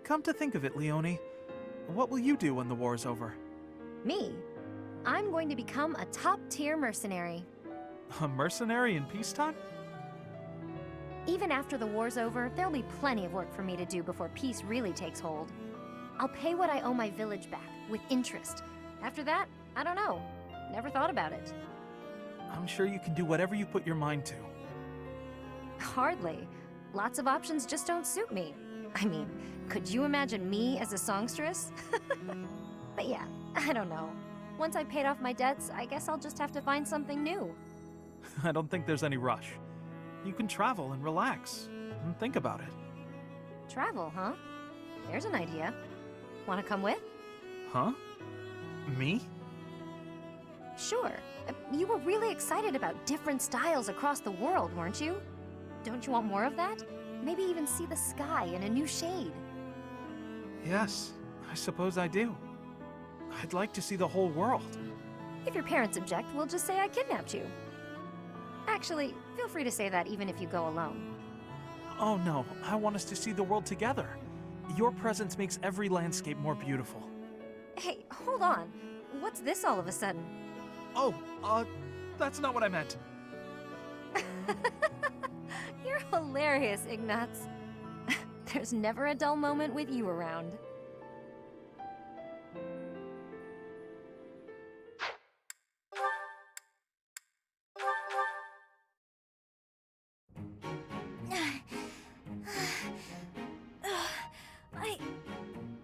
Come to think of it, Leonie, what will you do when the war is over? Me? I'm going to become a top-tier mercenary. A mercenary in peacetime? Even after the war's over, there'll be plenty of work for me to do before peace really takes hold. I'll pay what I owe my village back, with interest. After that, I don't know. Never thought about it. I'm sure you can do whatever you put your mind to. Hardly. Lots of options just don't suit me. I mean, could you imagine me as a songstress? But yeah, I don't know. Once I've paid off my debts, I guess I'll just have to find something new. I don't think there's any rush. You can travel and relax, and think about it. Travel, huh? There's an idea. Want to come with? Huh? Me? Sure. You were really excited about different styles across the world, weren't you? Don't you want more of that? Maybe even see the sky in a new shade. Yes, I suppose I do. I'd like to see the whole world. If your parents object, we'll just say I kidnapped you. Actually, feel free to say that even if you go alone. Oh no, I want us to see the world together. Your presence makes every landscape more beautiful. Hey, hold on. What's this all of a sudden? Oh, that's not what I meant. You're hilarious, Ignatz. There's never a dull moment with you around.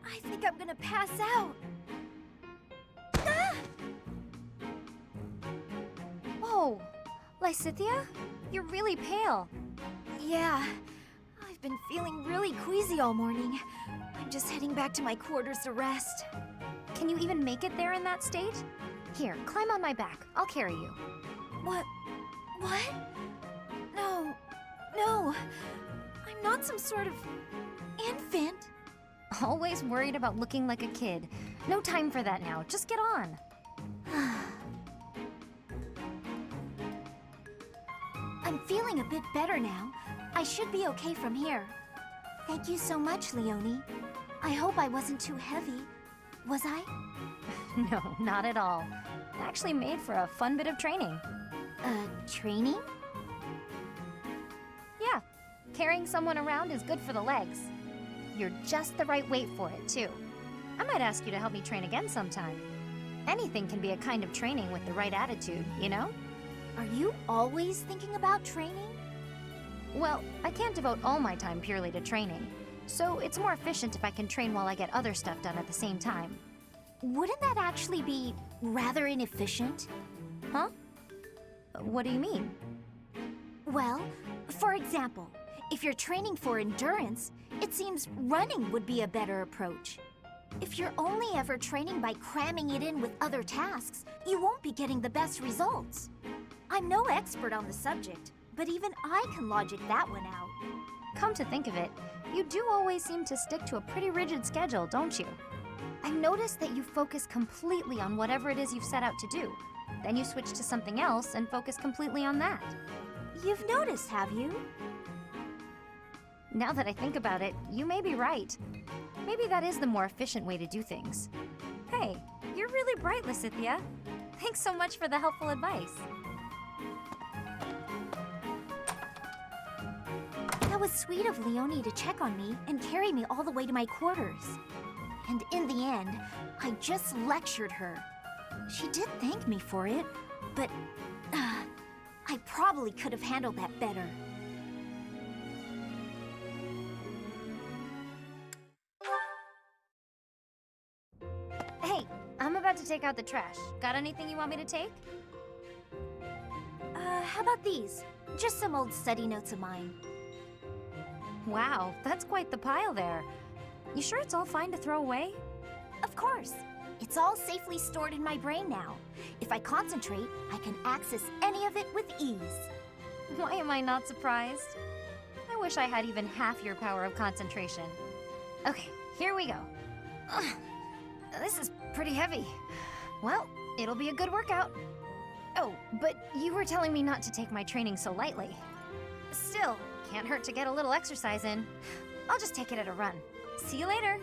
I think I'm gonna pass out. Ah! Whoa, Lysithea? You're really pale. Yeah, I've been feeling really queasy all morning. I'm just heading back to my quarters to rest. Can you even make it there in that state? Here, climb on my back. I'll carry you. What? No. I'm not some sort of infant. Always worried about looking like a kid. No time for that now. Just get on. I'm feeling a bit better now. I should be okay from here. Thank you so much, Leonie. I hope I wasn't too heavy. Was I? No, not at all. Actually made for a fun bit of training. Training? Yeah, carrying someone around is good for the legs. You're just the right weight for it, too. I might ask you to help me train again sometime. Anything can be a kind of training with the right attitude, you know? Are you always thinking about training? Well, I can't devote all my time purely to training, so it's more efficient if I can train while I get other stuff done at the same time. Wouldn't that actually be rather inefficient? Huh? What do you mean? Well, for example, if you're training for endurance, it seems running would be a better approach. If you're only ever training by cramming it in with other tasks, you won't be getting the best results. I'm no expert on the subject, but even I can logic that one out. Come to think of it, you do always seem to stick to a pretty rigid schedule, don't you? I've noticed that you focus completely on whatever it is you've set out to do. Then you switch to something else and focus completely on that. You've noticed, have you? Now that I think about it, you may be right. Maybe that is the more efficient way to do things. Hey, you're really bright, Lysithea. Thanks so much for the helpful advice. That was sweet of Leonie to check on me and carry me all the way to my quarters. And in the end, I just lectured her. She did thank me for it, but I probably could have handled that better. Hey, I'm about to take out the trash. Got anything you want me to take? How about these? Just some old study notes of mine. Wow, that's quite the pile there. You sure it's all fine to throw away? Of course. It's all safely stored in my brain now. If I concentrate, I can access any of it with ease. Why am I not surprised? I wish I had even half your power of concentration. Okay, here we go. Ugh, this is pretty heavy. Well, it'll be a good workout. Oh, but you were telling me not to take my training so lightly. Still, can't hurt to get a little exercise in. I'll just take it at a run. See you later.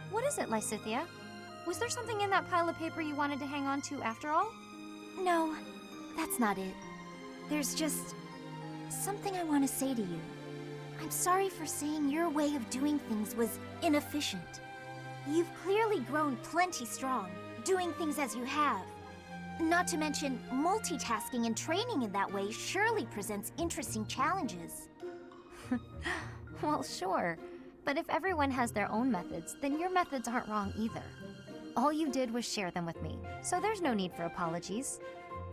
What is it, Lysithea? Was there something in that pile of paper you wanted to hang on to after all? No, that's not it. There's just something I want to say to you. I'm sorry for saying your way of doing things was inefficient. You've clearly grown plenty strong, doing things as you have. Not to mention, multitasking and training in that way surely presents interesting challenges. Well, sure. But if everyone has their own methods, then your methods aren't wrong either. All you did was share them with me, so there's no need for apologies.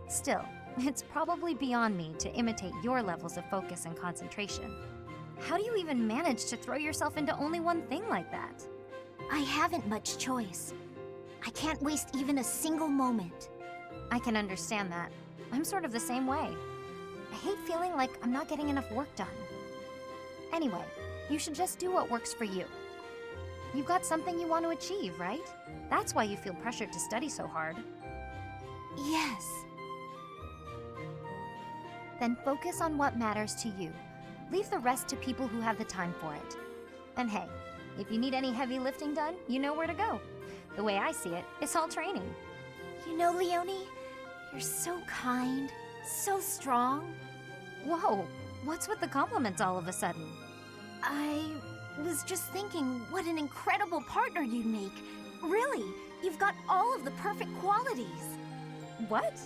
Still, it's probably beyond me to imitate your levels of focus and concentration. How do you even manage to throw yourself into only one thing like that? I haven't much choice. I can't waste even a single moment. I can understand that. I'm sort of the same way. I hate feeling like I'm not getting enough work done. Anyway, you should just do what works for you. You've got something you want to achieve, right? That's why you feel pressured to study so hard. Yes. Then focus on what matters to you. Leave the rest to people who have the time for it. And hey, if you need any heavy lifting done, you know where to go. The way I see it, it's all training. You know, Leonie, you're so kind, so strong. Whoa, what's with the compliments all of a sudden? I was just thinking what an incredible partner you'd make. Really, you've got all of the perfect qualities. What?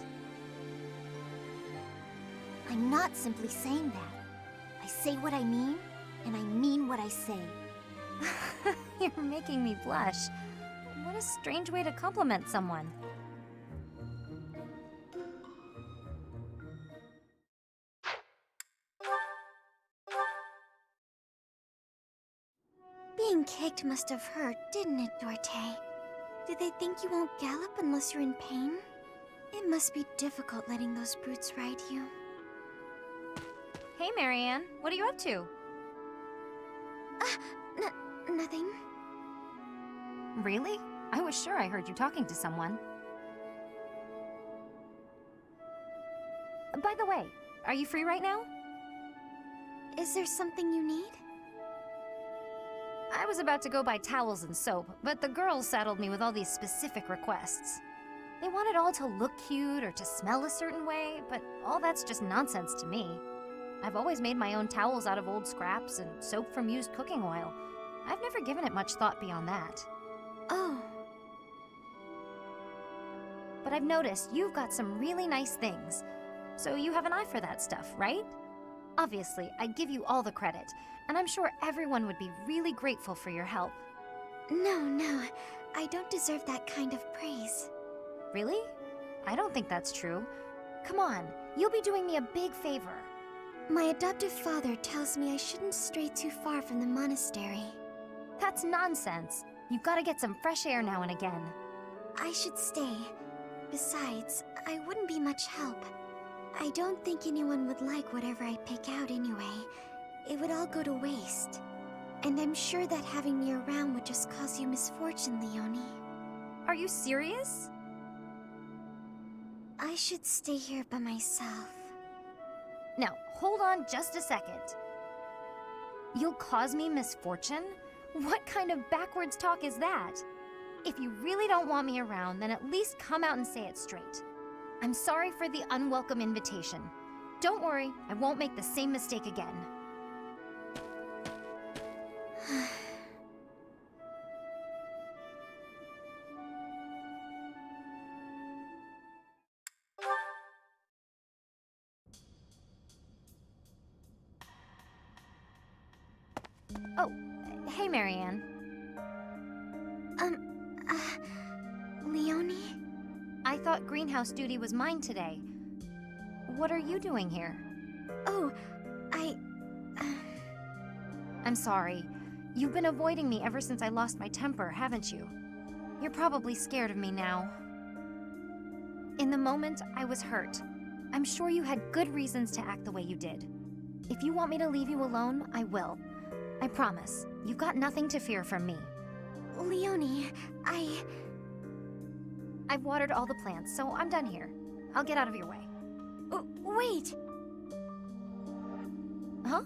I'm not simply saying that. I say what I mean, and I mean what I say. You're making me blush. What a strange way to compliment someone. Being kicked must have hurt, didn't it, Dorte? Do they think you won't gallop unless you're in pain? It must be difficult letting those brutes ride you. Hey, Marianne, what are you up to? Nothing. Really? I was sure I heard you talking to someone. By the way, are you free right now? Is there something you need? I was about to go buy towels and soap, but the girls saddled me with all these specific requests. They want it all to look cute or to smell a certain way, but all that's just nonsense to me. I've always made my own towels out of old scraps and soap from used cooking oil. I've never given it much thought beyond that. Oh. But I've noticed you've got some really nice things. So you have an eye for that stuff, right? Obviously, I'd give you all the credit, and I'm sure everyone would be really grateful for your help. No, I don't deserve that kind of praise. Really? I don't think that's true. Come on, you'll be doing me a big favor. My adoptive father tells me I shouldn't stray too far from the monastery. That's nonsense. You've got to get some fresh air now and again. I should stay. Besides, I wouldn't be much help. I don't think anyone would like whatever I pick out anyway. It would all go to waste. And I'm sure that having me around would just cause you misfortune, Leonie. Are you serious? I should stay here by myself. Now, hold on just a second. You'll cause me misfortune? What kind of backwards talk is that? If you really don't want me around, then at least come out and say it straight. I'm sorry for the unwelcome invitation. Don't worry, I won't make the same mistake again. Oh, hey, Marianne. Leonie? I thought greenhouse duty was mine today. What are you doing here? Oh, I'm sorry. You've been avoiding me ever since I lost my temper, haven't you? You're probably scared of me now. In the moment, I was hurt. I'm sure you had good reasons to act the way you did. If you want me to leave you alone, I will. I promise. You've got nothing to fear from me. Leonie, I've watered all the plants, so I'm done here. I'll get out of your way. Wait! Huh?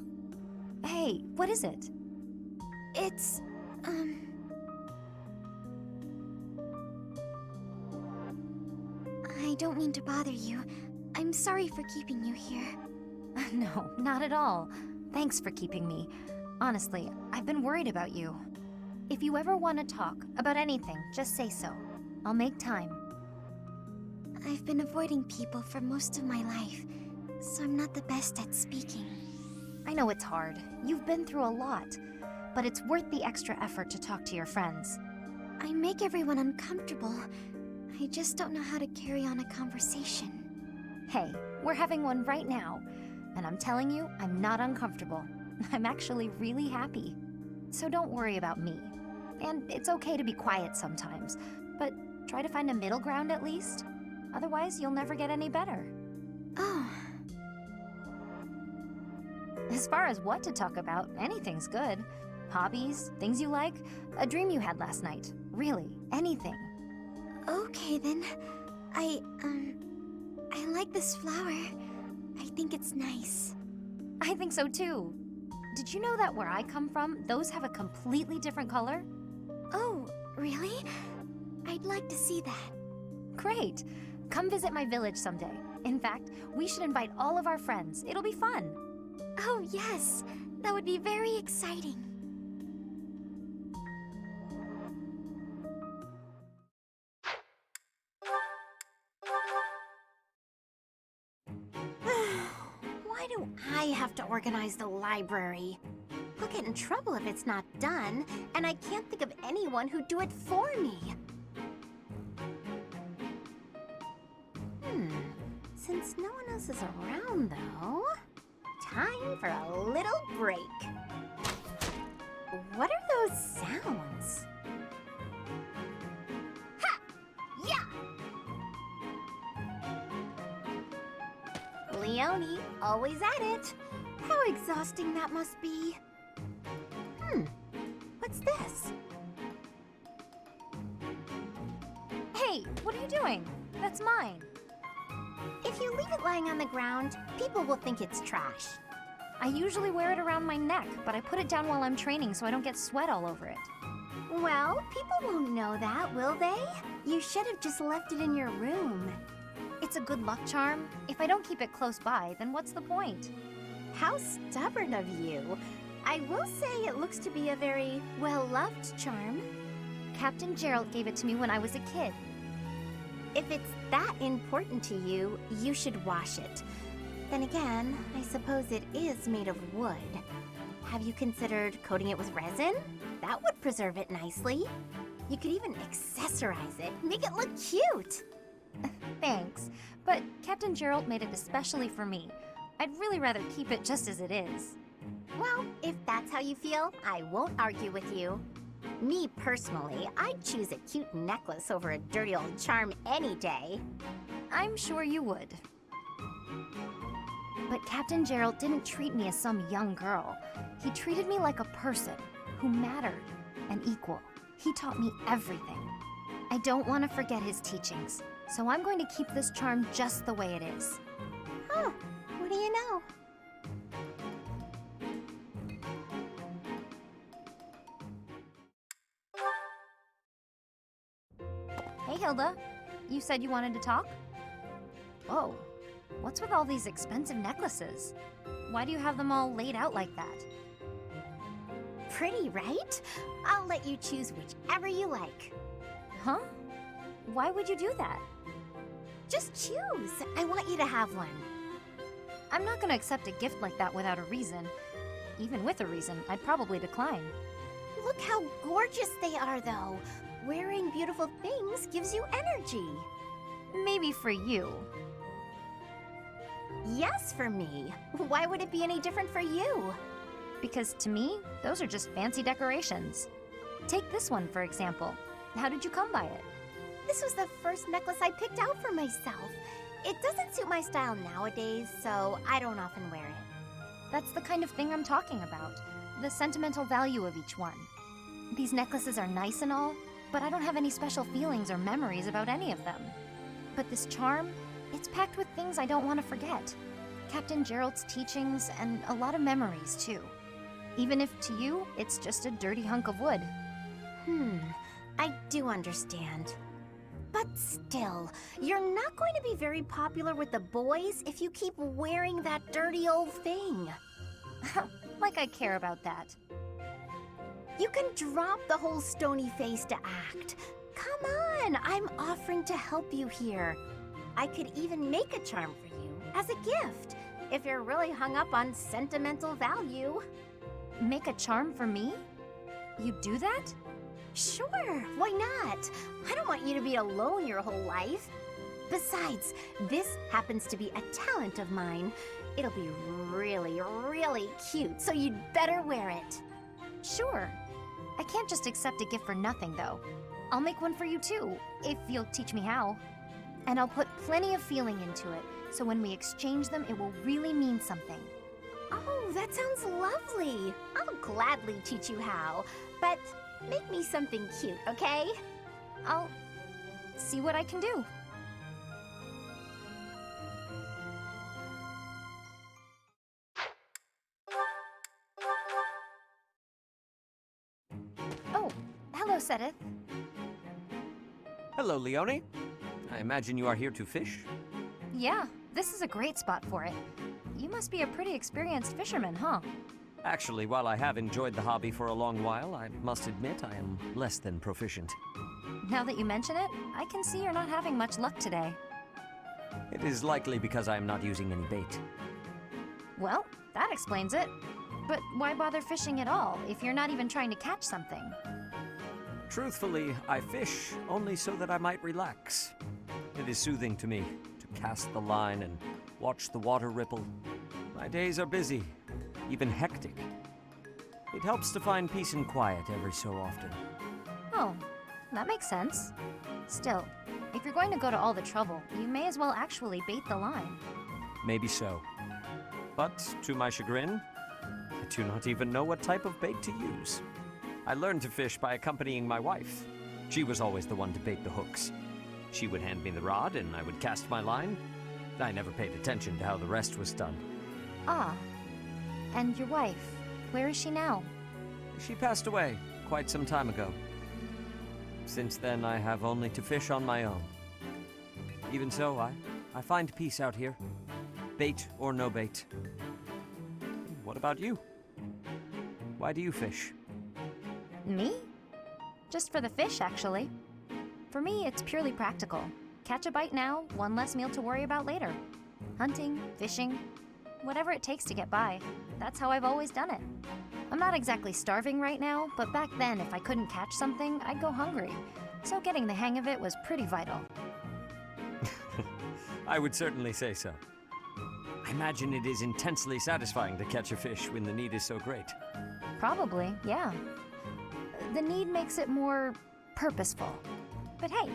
Hey, what is it? It's, I don't mean to bother you. I'm sorry for keeping you here. No, not at all. Thanks for keeping me. Honestly, I've been worried about you. If you ever want to talk about anything, just say so. I'll make time. I've been avoiding people for most of my life, so I'm not the best at speaking. I know it's hard. You've been through a lot. But it's worth the extra effort to talk to your friends. I make everyone uncomfortable. I just don't know how to carry on a conversation. Hey, we're having one right now. And I'm telling you, I'm not uncomfortable. I'm actually really happy. So don't worry about me. And it's okay to be quiet sometimes, but try to find a middle ground at least. Otherwise, you'll never get any better. Oh. As far as what to talk about, anything's good. Hobbies? Things you like? A dream you had last night? Really, anything. Okay, then. I like this flower. I think it's nice. I think so too. Did you know that where I come from, those have a completely different color? Oh, really? I'd like to see that. Great. Come visit my village someday. In fact, we should invite all of our friends. It'll be fun. Oh, yes. That would be very exciting. Why do I have to organize the library? I'll get in trouble if it's not done, and I can't think of anyone who'd do it for me. Since no one else is around, though, time for a little break. What are those sounds? Ha! Yeah! Leonie, always at it. How exhausting that must be. What's this? Hey, what are you doing? That's mine. If you leave it lying on the ground, people will think it's trash. I usually wear it around my neck, but I put it down while I'm training so I don't get sweat all over it. Well, people won't know that, will they? You should have just left it in your room. It's a good luck charm. If I don't keep it close by, then what's the point? How stubborn of you. I will say it looks to be a very well-loved charm. Captain Gerald gave it to me when I was a kid. If it's that important to you, you should wash it. Then again, I suppose it is made of wood. Have you considered coating it with resin? That would preserve it nicely. You could even accessorize it, make it look cute. Thanks, but Captain Gerald made it especially for me. I'd really rather keep it just as it is. Well, if that's how you feel, I won't argue with you. Me personally, I'd choose a cute necklace over a dirty old charm any day. I'm sure you would. But Captain Gerald didn't treat me as some young girl. He treated me like a person who mattered and equal. He taught me everything. I don't want to forget his teachings, so I'm going to keep this charm just the way it is. Huh, what do you know? Hey, Hilda. You said you wanted to talk? Whoa. What's with all these expensive necklaces? Why do you have them all laid out like that? Pretty, right? I'll let you choose whichever you like. Huh? Why would you do that? Just choose. I want you to have one. I'm not gonna accept a gift like that without a reason. Even with a reason, I'd probably decline. Look how gorgeous they are, though. Wearing beautiful things gives you energy. Maybe for you. Yes, for me. Why would it be any different for you? Because to me, those are just fancy decorations. Take this one, for example. How did you come by it? This was the first necklace I picked out for myself. It doesn't suit my style nowadays, so I don't often wear it. That's the kind of thing I'm talking about. The sentimental value of each one. These necklaces are nice and all, but I don't have any special feelings or memories about any of them. But this charm, it's packed with things I don't want to forget. Captain Gerald's teachings and a lot of memories, too. Even if to you, it's just a dirty hunk of wood. I do understand. But still, you're not going to be very popular with the boys if you keep wearing that dirty old thing. Like I care about that. You can drop the whole stony-faced act. Come on, I'm offering to help you here. I could even make a charm for you as a gift, if you're really hung up on sentimental value. Make a charm for me? You do that? Sure, why not? I don't want you to be alone your whole life. Besides, this happens to be a talent of mine. It'll be really, really cute, so you'd better wear it. Sure. I can't just accept a gift for nothing, though. I'll make one for you, too, if you'll teach me how. And I'll put plenty of feeling into it, so when we exchange them, it will really mean something. Oh, that sounds lovely. I'll gladly teach you how. But make me something cute, okay? I'll see what I can do. Oh, hello, Seteth. Hello, Leonie. I imagine you are here to fish? Yeah, this is a great spot for it. You must be a pretty experienced fisherman, huh? Actually, while I have enjoyed the hobby for a long while, I must admit I am less than proficient. Now that you mention it, I can see you're not having much luck today. It is likely because I am not using any bait. Well, that explains it. But why bother fishing at all if you're not even trying to catch something? Truthfully, I fish only so that I might relax. It is soothing to me to cast the line and watch the water ripple. My days are busy, even hectic. It helps to find peace and quiet every so often. Oh, that makes sense. Still, if you're going to go to all the trouble, you may as well actually bait the line. Maybe so. But, to my chagrin, I do not even know what type of bait to use. I learned to fish by accompanying my wife. She was always the one to bait the hooks. She would hand me the rod and I would cast my line. I never paid attention to how the rest was done. Ah, and your wife, where is she now? She passed away quite some time ago. Since then, I have only to fish on my own. Even so, I find peace out here. Bait or no bait. What about you? Why do you fish? Me? Just for the fish, actually. For me, it's purely practical. Catch a bite now, one less meal to worry about later. Hunting, fishing, whatever it takes to get by. That's how I've always done it. I'm not exactly starving right now, but back then, if I couldn't catch something, I'd go hungry. So getting the hang of it was pretty vital. I would certainly say so. I imagine it is intensely satisfying to catch a fish when the need is so great. Probably, yeah. The need makes it more purposeful. But hey,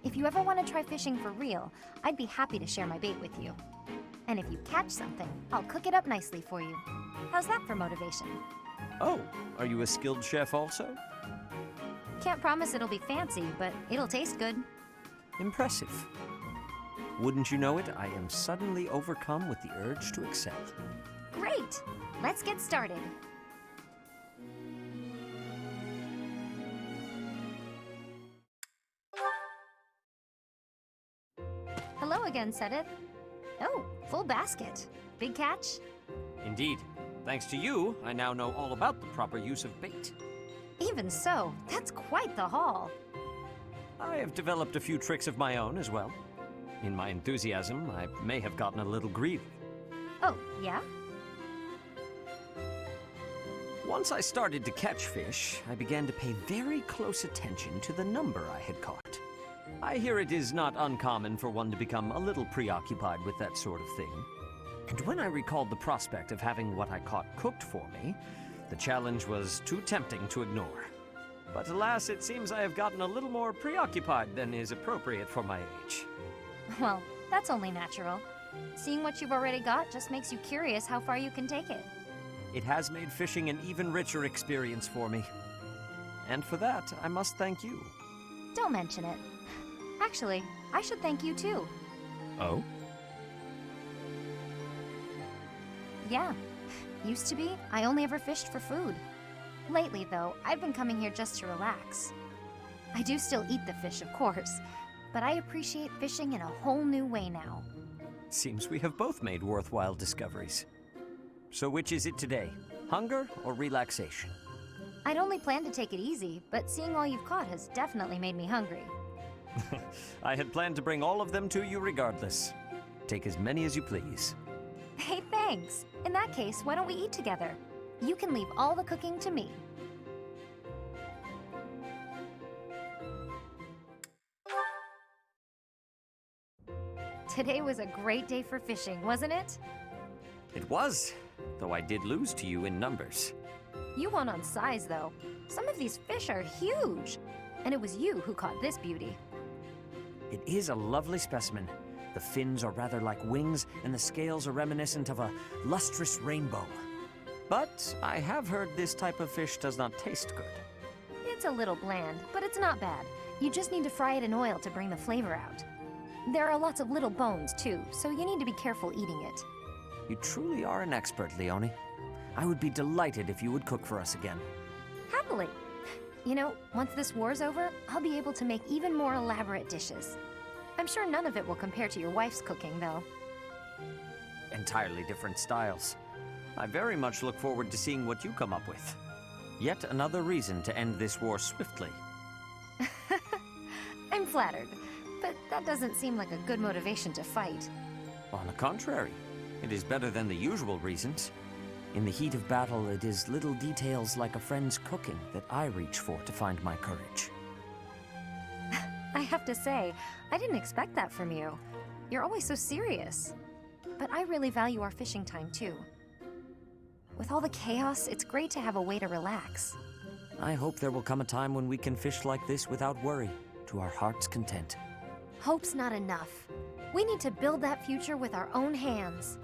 if you ever want to try fishing for real, I'd be happy to share my bait with you. And if you catch something, I'll cook it up nicely for you. How's that for motivation? Oh, are you a skilled chef also? Can't promise it'll be fancy, but it'll taste good. Impressive. Wouldn't you know it, I am suddenly overcome with the urge to excel. Great! Let's get started. Hello again, Seteth. Oh, full basket. Big catch? Indeed. Thanks to you, I now know all about the proper use of bait. Even so, that's quite the haul. I have developed a few tricks of my own as well. In my enthusiasm, I may have gotten a little greedy. Oh, yeah? Once I started to catch fish, I began to pay very close attention to the number I had caught. I hear it is not uncommon for one to become a little preoccupied with that sort of thing. And when I recalled the prospect of having what I caught cooked for me, the challenge was too tempting to ignore. But alas, it seems I have gotten a little more preoccupied than is appropriate for my age. Well, that's only natural. Seeing what you've already got just makes you curious how far you can take it. It has made fishing an even richer experience for me. And for that, I must thank you. Don't mention it. Actually, I should thank you too. Oh? Yeah. Used to be, I only ever fished for food. Lately, though, I've been coming here just to relax. I do still eat the fish, of course, but I appreciate fishing in a whole new way now. Seems we have both made worthwhile discoveries. So which is it today? Hunger or relaxation? I'd only planned to take it easy, but seeing all you've caught has definitely made me hungry. I had planned to bring all of them to you regardless. Take as many as you please. Hey, thanks. In that case, why don't we eat together? You can leave all the cooking to me. Today was a great day for fishing, wasn't it? It was, though I did lose to you in numbers. You won on size, though. Some of these fish are huge. And it was you who caught this beauty. It is a lovely specimen. The fins are rather like wings, and the scales are reminiscent of a lustrous rainbow. But I have heard this type of fish does not taste good. It's a little bland, but it's not bad. You just need to fry it in oil to bring the flavor out. There are lots of little bones, too, so you need to be careful eating it. You truly are an expert, Leonie. I would be delighted if you would cook for us again. Happily. You know, once this war's over, I'll be able to make even more elaborate dishes. I'm sure none of it will compare to your wife's cooking, though. Entirely different styles. I very much look forward to seeing what you come up with. Yet another reason to end this war swiftly. I'm flattered, but that doesn't seem like a good motivation to fight. On the contrary, it is better than the usual reasons. In the heat of battle, it is little details like a friend's cooking that I reach for to find my courage. I have to say, I didn't expect that from you. You're always so serious. But I really value our fishing time, too. With all the chaos, it's great to have a way to relax. I hope there will come a time when we can fish like this without worry, to our heart's content. Hope's not enough. We need to build that future with our own hands.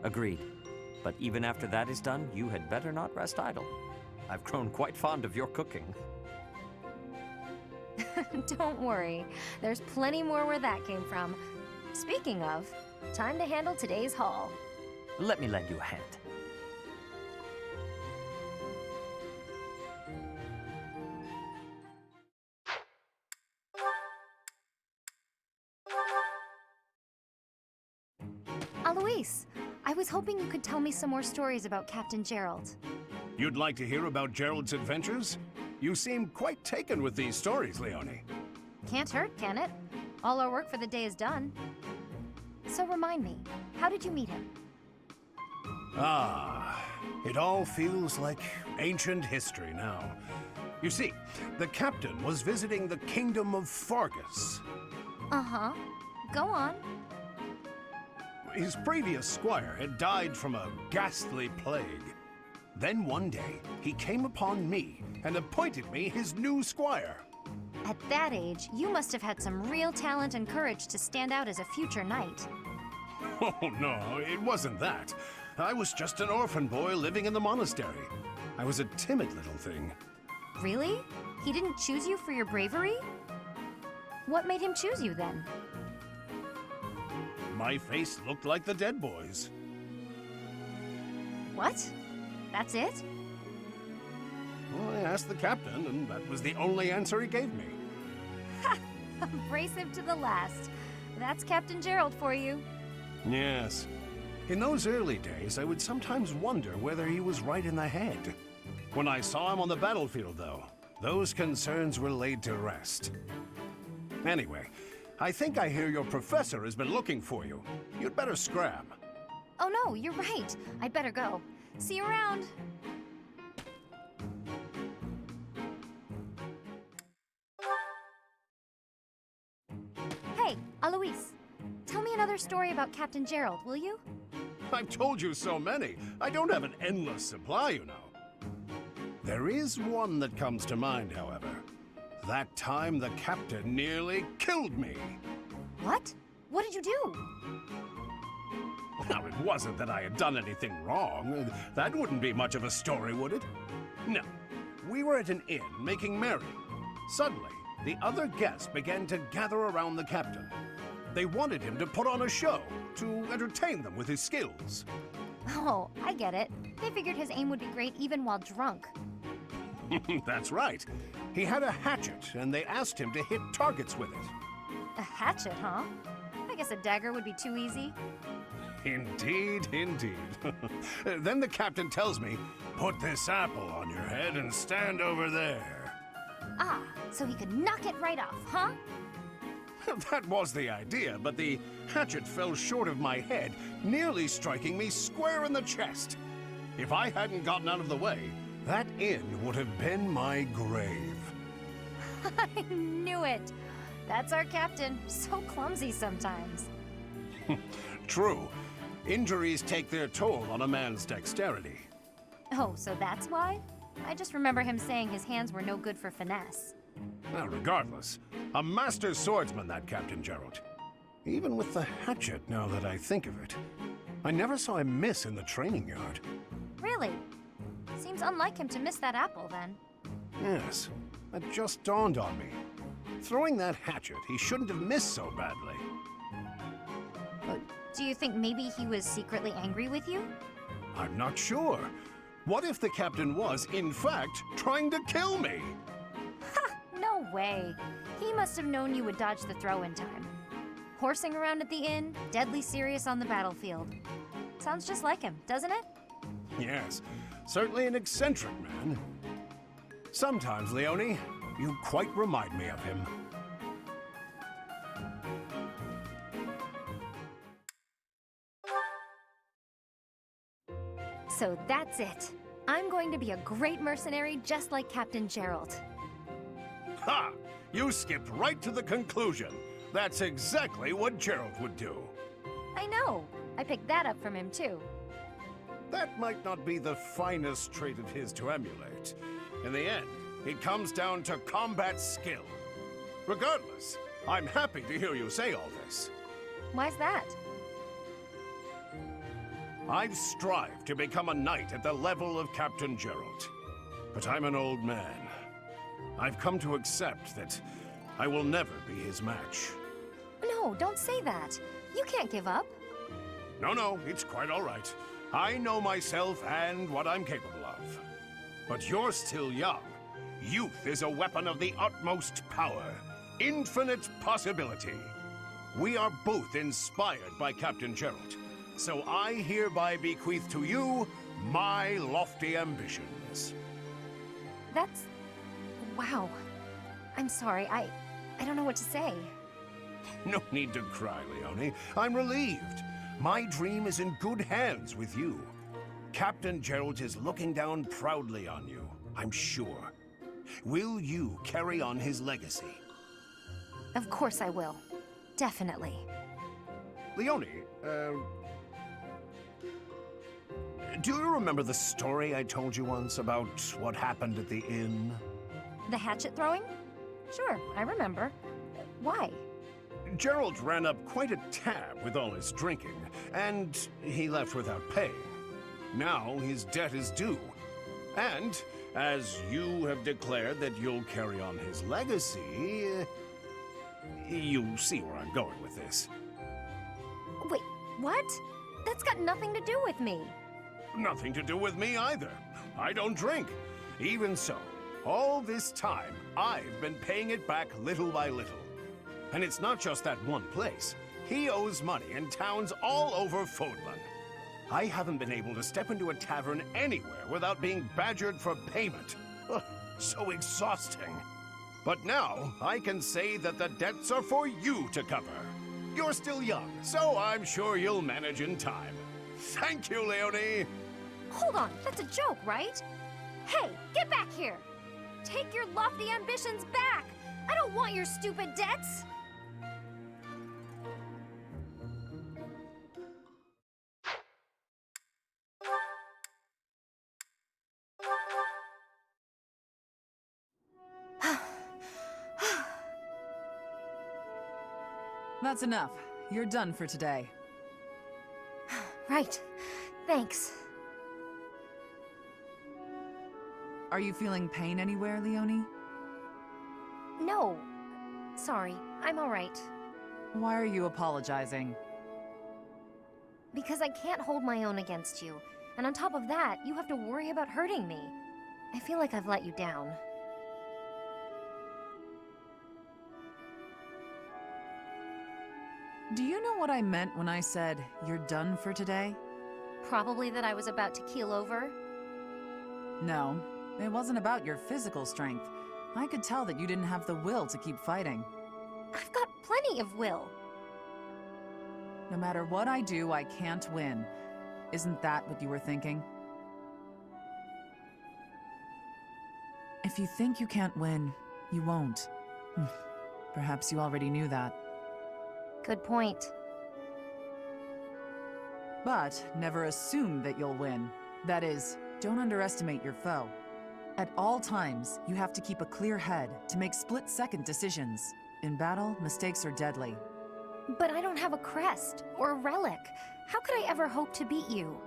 Agreed. But even after that is done, you had better not rest idle. I've grown quite fond of your cooking. Don't worry. There's plenty more where that came from. Speaking of, time to handle today's haul. Let me lend you a hand. Alois, I was hoping you could tell me some more stories about Captain Gerald. You'd like to hear about Gerald's adventures? You seem quite taken with these stories, Leonie. Can't hurt, can it? All our work for the day is done. So remind me, how did you meet him? Ah, it all feels like ancient history now. You see, the captain was visiting the kingdom of Fargus. Uh-huh. Go on. His previous squire had died from a ghastly plague. Then one day, he came upon me and appointed me his new squire. At that age, you must have had some real talent and courage to stand out as a future knight. Oh, no, it wasn't that. I was just an orphan boy living in the monastery. I was a timid little thing. Really? He didn't choose you for your bravery? What made him choose you then? My face looked like the dead boys. What? That's it? Well, I asked the captain, and that was the only answer he gave me. Ha! Abrasive to the last. That's Captain Gerald for you. Yes. In those early days, I would sometimes wonder whether he was right in the head. When I saw him on the battlefield, though, those concerns were laid to rest. Anyway, I think I hear your professor has been looking for you. You'd better scram. Oh no, you're right. I'd better go. See you around. Hey, Alois. Tell me another story about Captain Gerald, will you? I've told you so many. I don't have an endless supply, you know. There is one that comes to mind, however. That time the captain nearly killed me. What? What did you do? Now, it wasn't that I had done anything wrong. That wouldn't be much of a story, would it? No. We were at an inn making merry. Suddenly, the other guests began to gather around the captain. They wanted him to put on a show to entertain them with his skills. Oh, I get it. They figured his aim would be great even while drunk. That's right. He had a hatchet, and they asked him to hit targets with it. A hatchet, huh? I guess a dagger would be too easy. Indeed, indeed. Then the captain tells me, put this apple on your head and stand over there. Ah, so he could knock it right off, huh? That was the idea, but the hatchet fell short of my head, nearly striking me square in the chest. If I hadn't gotten out of the way, that inn would have been my grave. I knew it. That's our captain. So clumsy sometimes. True. Injuries take their toll on a man's dexterity. Oh, so that's why? I just remember him saying his hands were no good for finesse. Well, regardless, a master swordsman, that Captain Gerald. Even with the hatchet, now that I think of it. I never saw him miss in the training yard. Really? It's unlike him to miss that apple, then. Yes, that just dawned on me. Throwing that hatchet, he shouldn't have missed so badly. Do you think maybe he was secretly angry with you? I'm not sure. What if the captain was, in fact, trying to kill me? Ha! No way. He must have known you would dodge the throw in time. Horsing around at the inn, deadly serious on the battlefield. Sounds just like him, doesn't it? Yes, certainly an eccentric man. Sometimes, Leonie, you quite remind me of him. So that's it. I'm going to be a great mercenary just like Captain Gerald. Ha! You skipped right to the conclusion. That's exactly what Gerald would do. I know. I picked that up from him, too. That might not be the finest trait of his to emulate. In the end, it comes down to combat skill. Regardless, I'm happy to hear you say all this. Why's that? I've strived to become a knight at the level of Captain Gerald. But I'm an old man. I've come to accept that I will never be his match. No, don't say that. You can't give up. No, it's quite all right. I know myself and what I'm capable of. But you're still young. Youth is a weapon of the utmost power. Infinite possibility. We are both inspired by Captain Gerald. So I hereby bequeath to you my lofty ambitions. That's... wow. I'm sorry, I don't know what to say. No need to cry, Leonie. I'm relieved. My dream is in good hands with you. Captain Gerald is looking down proudly on you, I'm sure. Will you carry on his legacy? Of course I will. Definitely. Leonie, do you remember the story I told you once about what happened at the inn? The hatchet throwing? Sure, I remember. Why? Gerald ran up quite a tab with all his drinking, and he left without paying. Now his debt is due. And, as you have declared that you'll carry on his legacy, you see where I'm going with this. Wait, what? That's got nothing to do with me. Nothing to do with me either. I don't drink. Even so, all this time, I've been paying it back little by little. And it's not just that one place. He owes money in towns all over Fodlan. I haven't been able to step into a tavern anywhere without being badgered for payment. Ugh, so exhausting. But now, I can say that the debts are for you to cover. You're still young, so I'm sure you'll manage in time. Thank you, Leonie! Hold on, that's a joke, right? Hey, get back here! Take your lofty ambitions back! I don't want your stupid debts! That's enough. You're done for today. Right. Thanks. Are you feeling pain anywhere, Leonie? No. Sorry, I'm alright. Why are you apologizing? Because I can't hold my own against you. And on top of that, you have to worry about hurting me. I feel like I've let you down. Do you know what I meant when I said, you're done for today? Probably that I was about to keel over. No, it wasn't about your physical strength. I could tell that you didn't have the will to keep fighting. I've got plenty of will. No matter what I do, I can't win. Isn't that what you were thinking? If you think you can't win, you won't. Perhaps you already knew that. Good point. But never assume that you'll win. That is, don't underestimate your foe. At all times, you have to keep a clear head to make split-second decisions. In battle, mistakes are deadly. But I don't have a crest or a relic. How could I ever hope to beat you?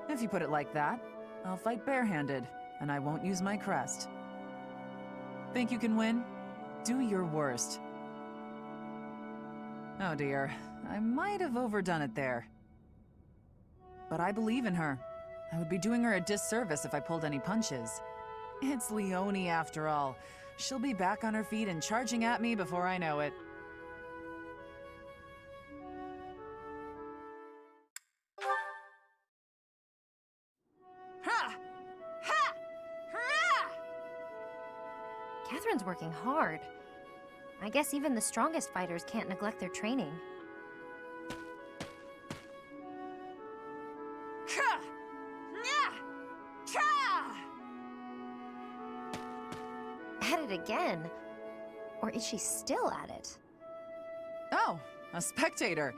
If you put it like that, I'll fight barehanded. and I won't use my crest. Think you can win? Do your worst. Oh dear, I might have overdone it there. But I believe in her. I would be doing her a disservice if I pulled any punches. It's Leonie after all. She'll be back on her feet and charging at me before I know it. Ha! Ha! Hurrah! Catherine's working hard. I guess even the strongest fighters can't neglect their training. Ha! Nya! Cha! At it again? Or is she still at it? Oh, a spectator.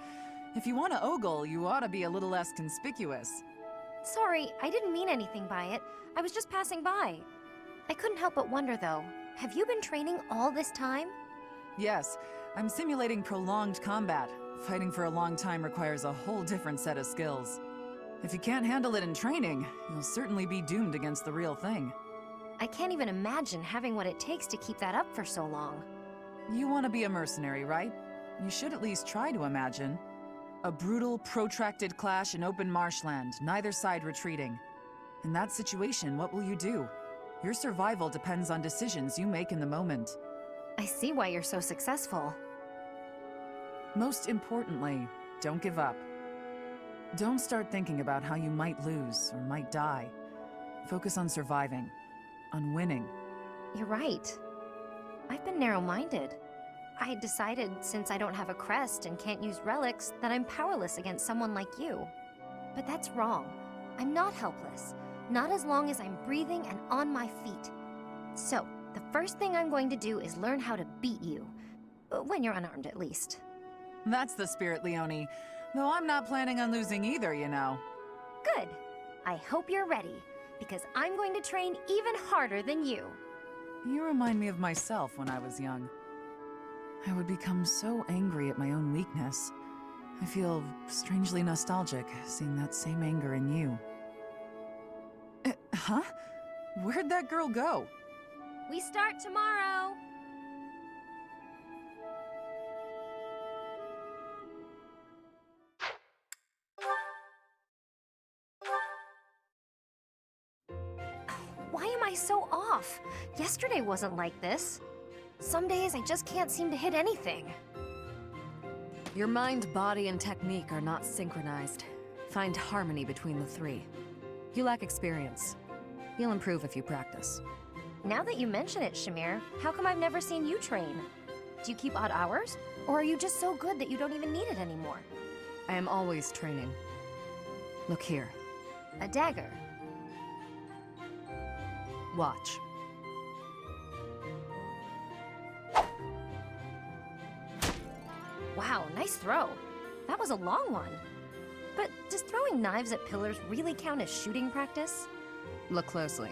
If you want to ogle, you ought to be a little less conspicuous. Sorry, I didn't mean anything by it. I was just passing by. I couldn't help but wonder, though. Have you been training all this time? Yes, I'm simulating prolonged combat. Fighting for a long time requires a whole different set of skills. If you can't handle it in training, you'll certainly be doomed against the real thing. I can't even imagine having what it takes to keep that up for so long. You want to be a mercenary, right? You should at least try to imagine. A brutal, protracted clash in open marshland, neither side retreating. In that situation, what will you do? Your survival depends on decisions you make in the moment. I see why you're so successful. Most importantly, don't give up. Don't start thinking about how you might lose or might die. Focus on surviving, on winning. You're right. I've been narrow-minded. I had decided, since I don't have a crest and can't use relics, that I'm powerless against someone like you. But that's wrong. I'm not helpless. Not as long as I'm breathing and on my feet. So, the first thing I'm going to do is learn how to beat you. When you're unarmed, at least. That's the spirit, Leonie. Though I'm not planning on losing either, you know. Good. I hope you're ready, because I'm going to train even harder than you. You remind me of myself when I was young. I would become so angry at my own weakness. I feel strangely nostalgic, seeing that same anger in you. Huh? Where'd that girl go? We start tomorrow! Why am I so off? Yesterday wasn't like this. Some days I just can't seem to hit anything. Your mind, body, and technique are not synchronized. Find harmony between the three. You lack experience. You'll improve if you practice. Now that you mention it, Shamir, how come I've never seen you train? Do you keep odd hours? Or are you just so good that you don't even need it anymore? I am always training. Look here. A dagger. Watch. Wow, nice throw. That was a long one. But does throwing knives at pillars really count as shooting practice? Look closely.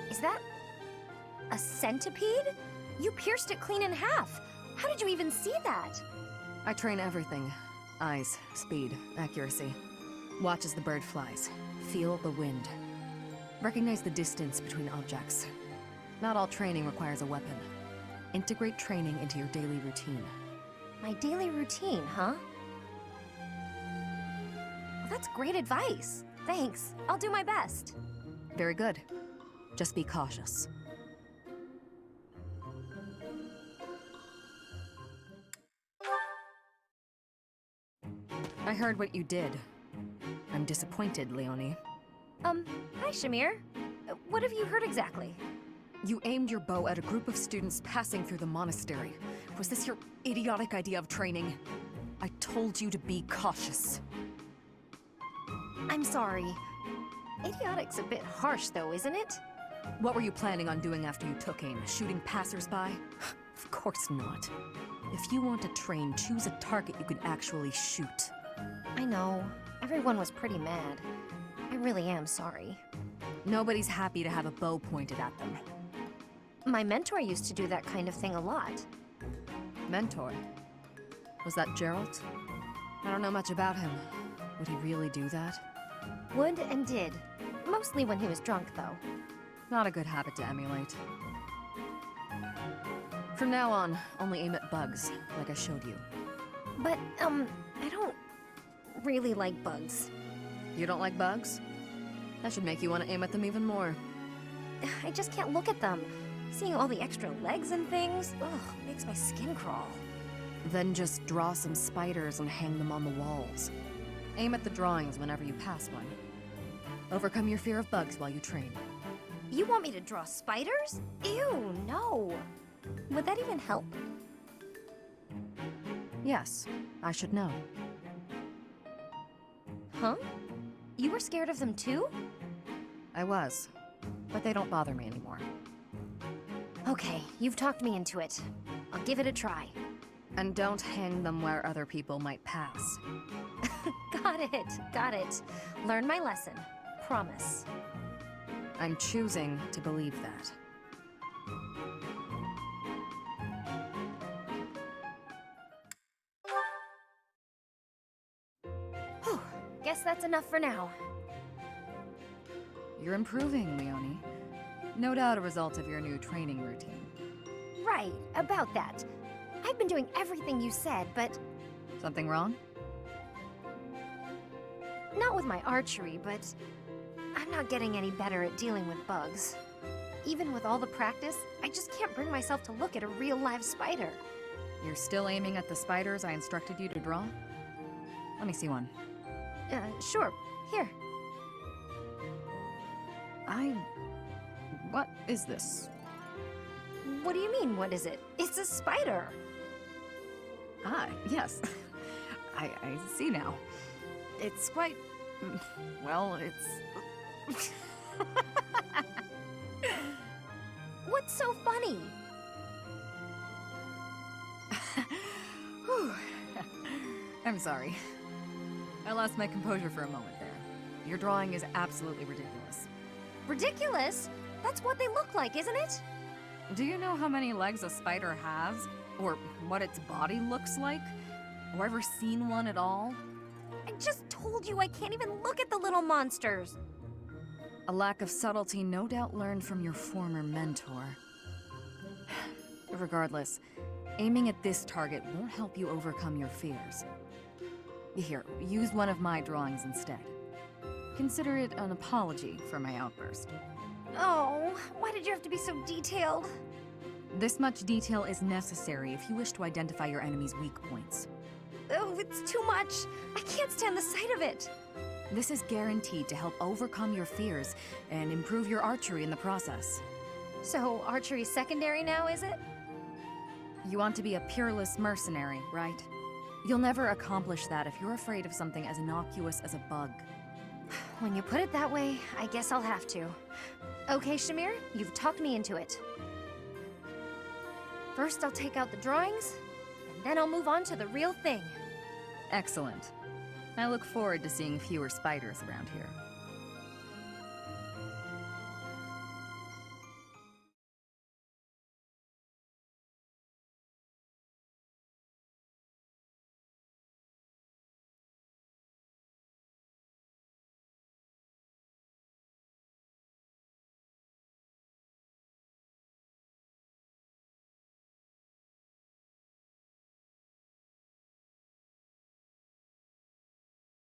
Is that a centipede? You pierced it clean in half. How did you even see that? I train everything. Eyes, speed, accuracy. Watch as the bird flies. Feel the wind. Recognize the distance between objects. Not all training requires a weapon. Integrate training into your daily routine. My daily routine, huh? Well, that's great advice. Thanks. I'll do my best. Very good. Just be cautious. I heard what you did. I'm disappointed, Leonie. Hi, Shamir. What have you heard exactly? You aimed your bow at a group of students passing through the monastery. Was this your idiotic idea of training? I told you to be cautious. I'm sorry. Idiotic's a bit harsh, though, isn't it? What were you planning on doing after you took aim? Shooting passersby? Of course not. If you want to train, choose a target you can actually shoot. I know. Everyone was pretty mad. I really am sorry. Nobody's happy to have a bow pointed at them. My mentor used to do that kind of thing a lot. Mentor? Was that Gerald? I don't know much about him. Would he really do that? Would and did. Mostly when he was drunk, though. Not a good habit to emulate. From now on, only aim at bugs, like I showed you. But, I don't really like bugs. You don't like bugs? That should make you want to aim at them even more. I just can't look at them. Seeing all the extra legs and things, ugh, makes my skin crawl. Then just draw some spiders and hang them on the walls. Aim at the drawings whenever you pass one. Overcome your fear of bugs while you train. You want me to draw spiders? Ew, no. Would that even help? Yes, I should know. Huh? You were scared of them too? I was, but they don't bother me anymore. Okay, you've talked me into it. I'll give it a try. And don't hang them where other people might pass. Got it. Learn my lesson. Promise. I'm choosing to believe that. Whew, guess that's enough for now. You're improving, Leonie. No doubt a result of your new training routine. Right, about that. I've been doing everything you said, but... Something wrong? Not with my archery, but... I'm not getting any better at dealing with bugs. Even with all the practice, I just can't bring myself to look at a real live spider. You're still aiming at the spiders I instructed you to draw? Let me see one. Sure. Here. What is this? What do you mean, what is it? It's a spider! Ah, yes. I see now. It's quite... well, it's... What's so funny? Whew. I'm sorry. I lost my composure for a moment there. Your drawing is absolutely ridiculous. Ridiculous? That's what they look like, isn't it? Do you know how many legs a spider has? Or what its body looks like? Or ever seen one at all? I just told you I can't even look at the little monsters. A lack of subtlety no doubt learned from your former mentor. Regardless, aiming at this target won't help you overcome your fears. Here, use one of my drawings instead. Consider it an apology for my outburst. Oh, why did you have to be so detailed? This much detail is necessary if you wish to identify your enemy's weak points. Oh, it's too much. I can't stand the sight of it. This is guaranteed to help overcome your fears and improve your archery in the process. So, archery's secondary now, is it? You want to be a peerless mercenary, right? You'll never accomplish that if you're afraid of something as innocuous as a bug. When you put it that way, I guess I'll have to. Okay, Shamir, you've talked me into it. First, I'll take out the drawings, and then I'll move on to the real thing. Excellent. I look forward to seeing fewer spiders around here.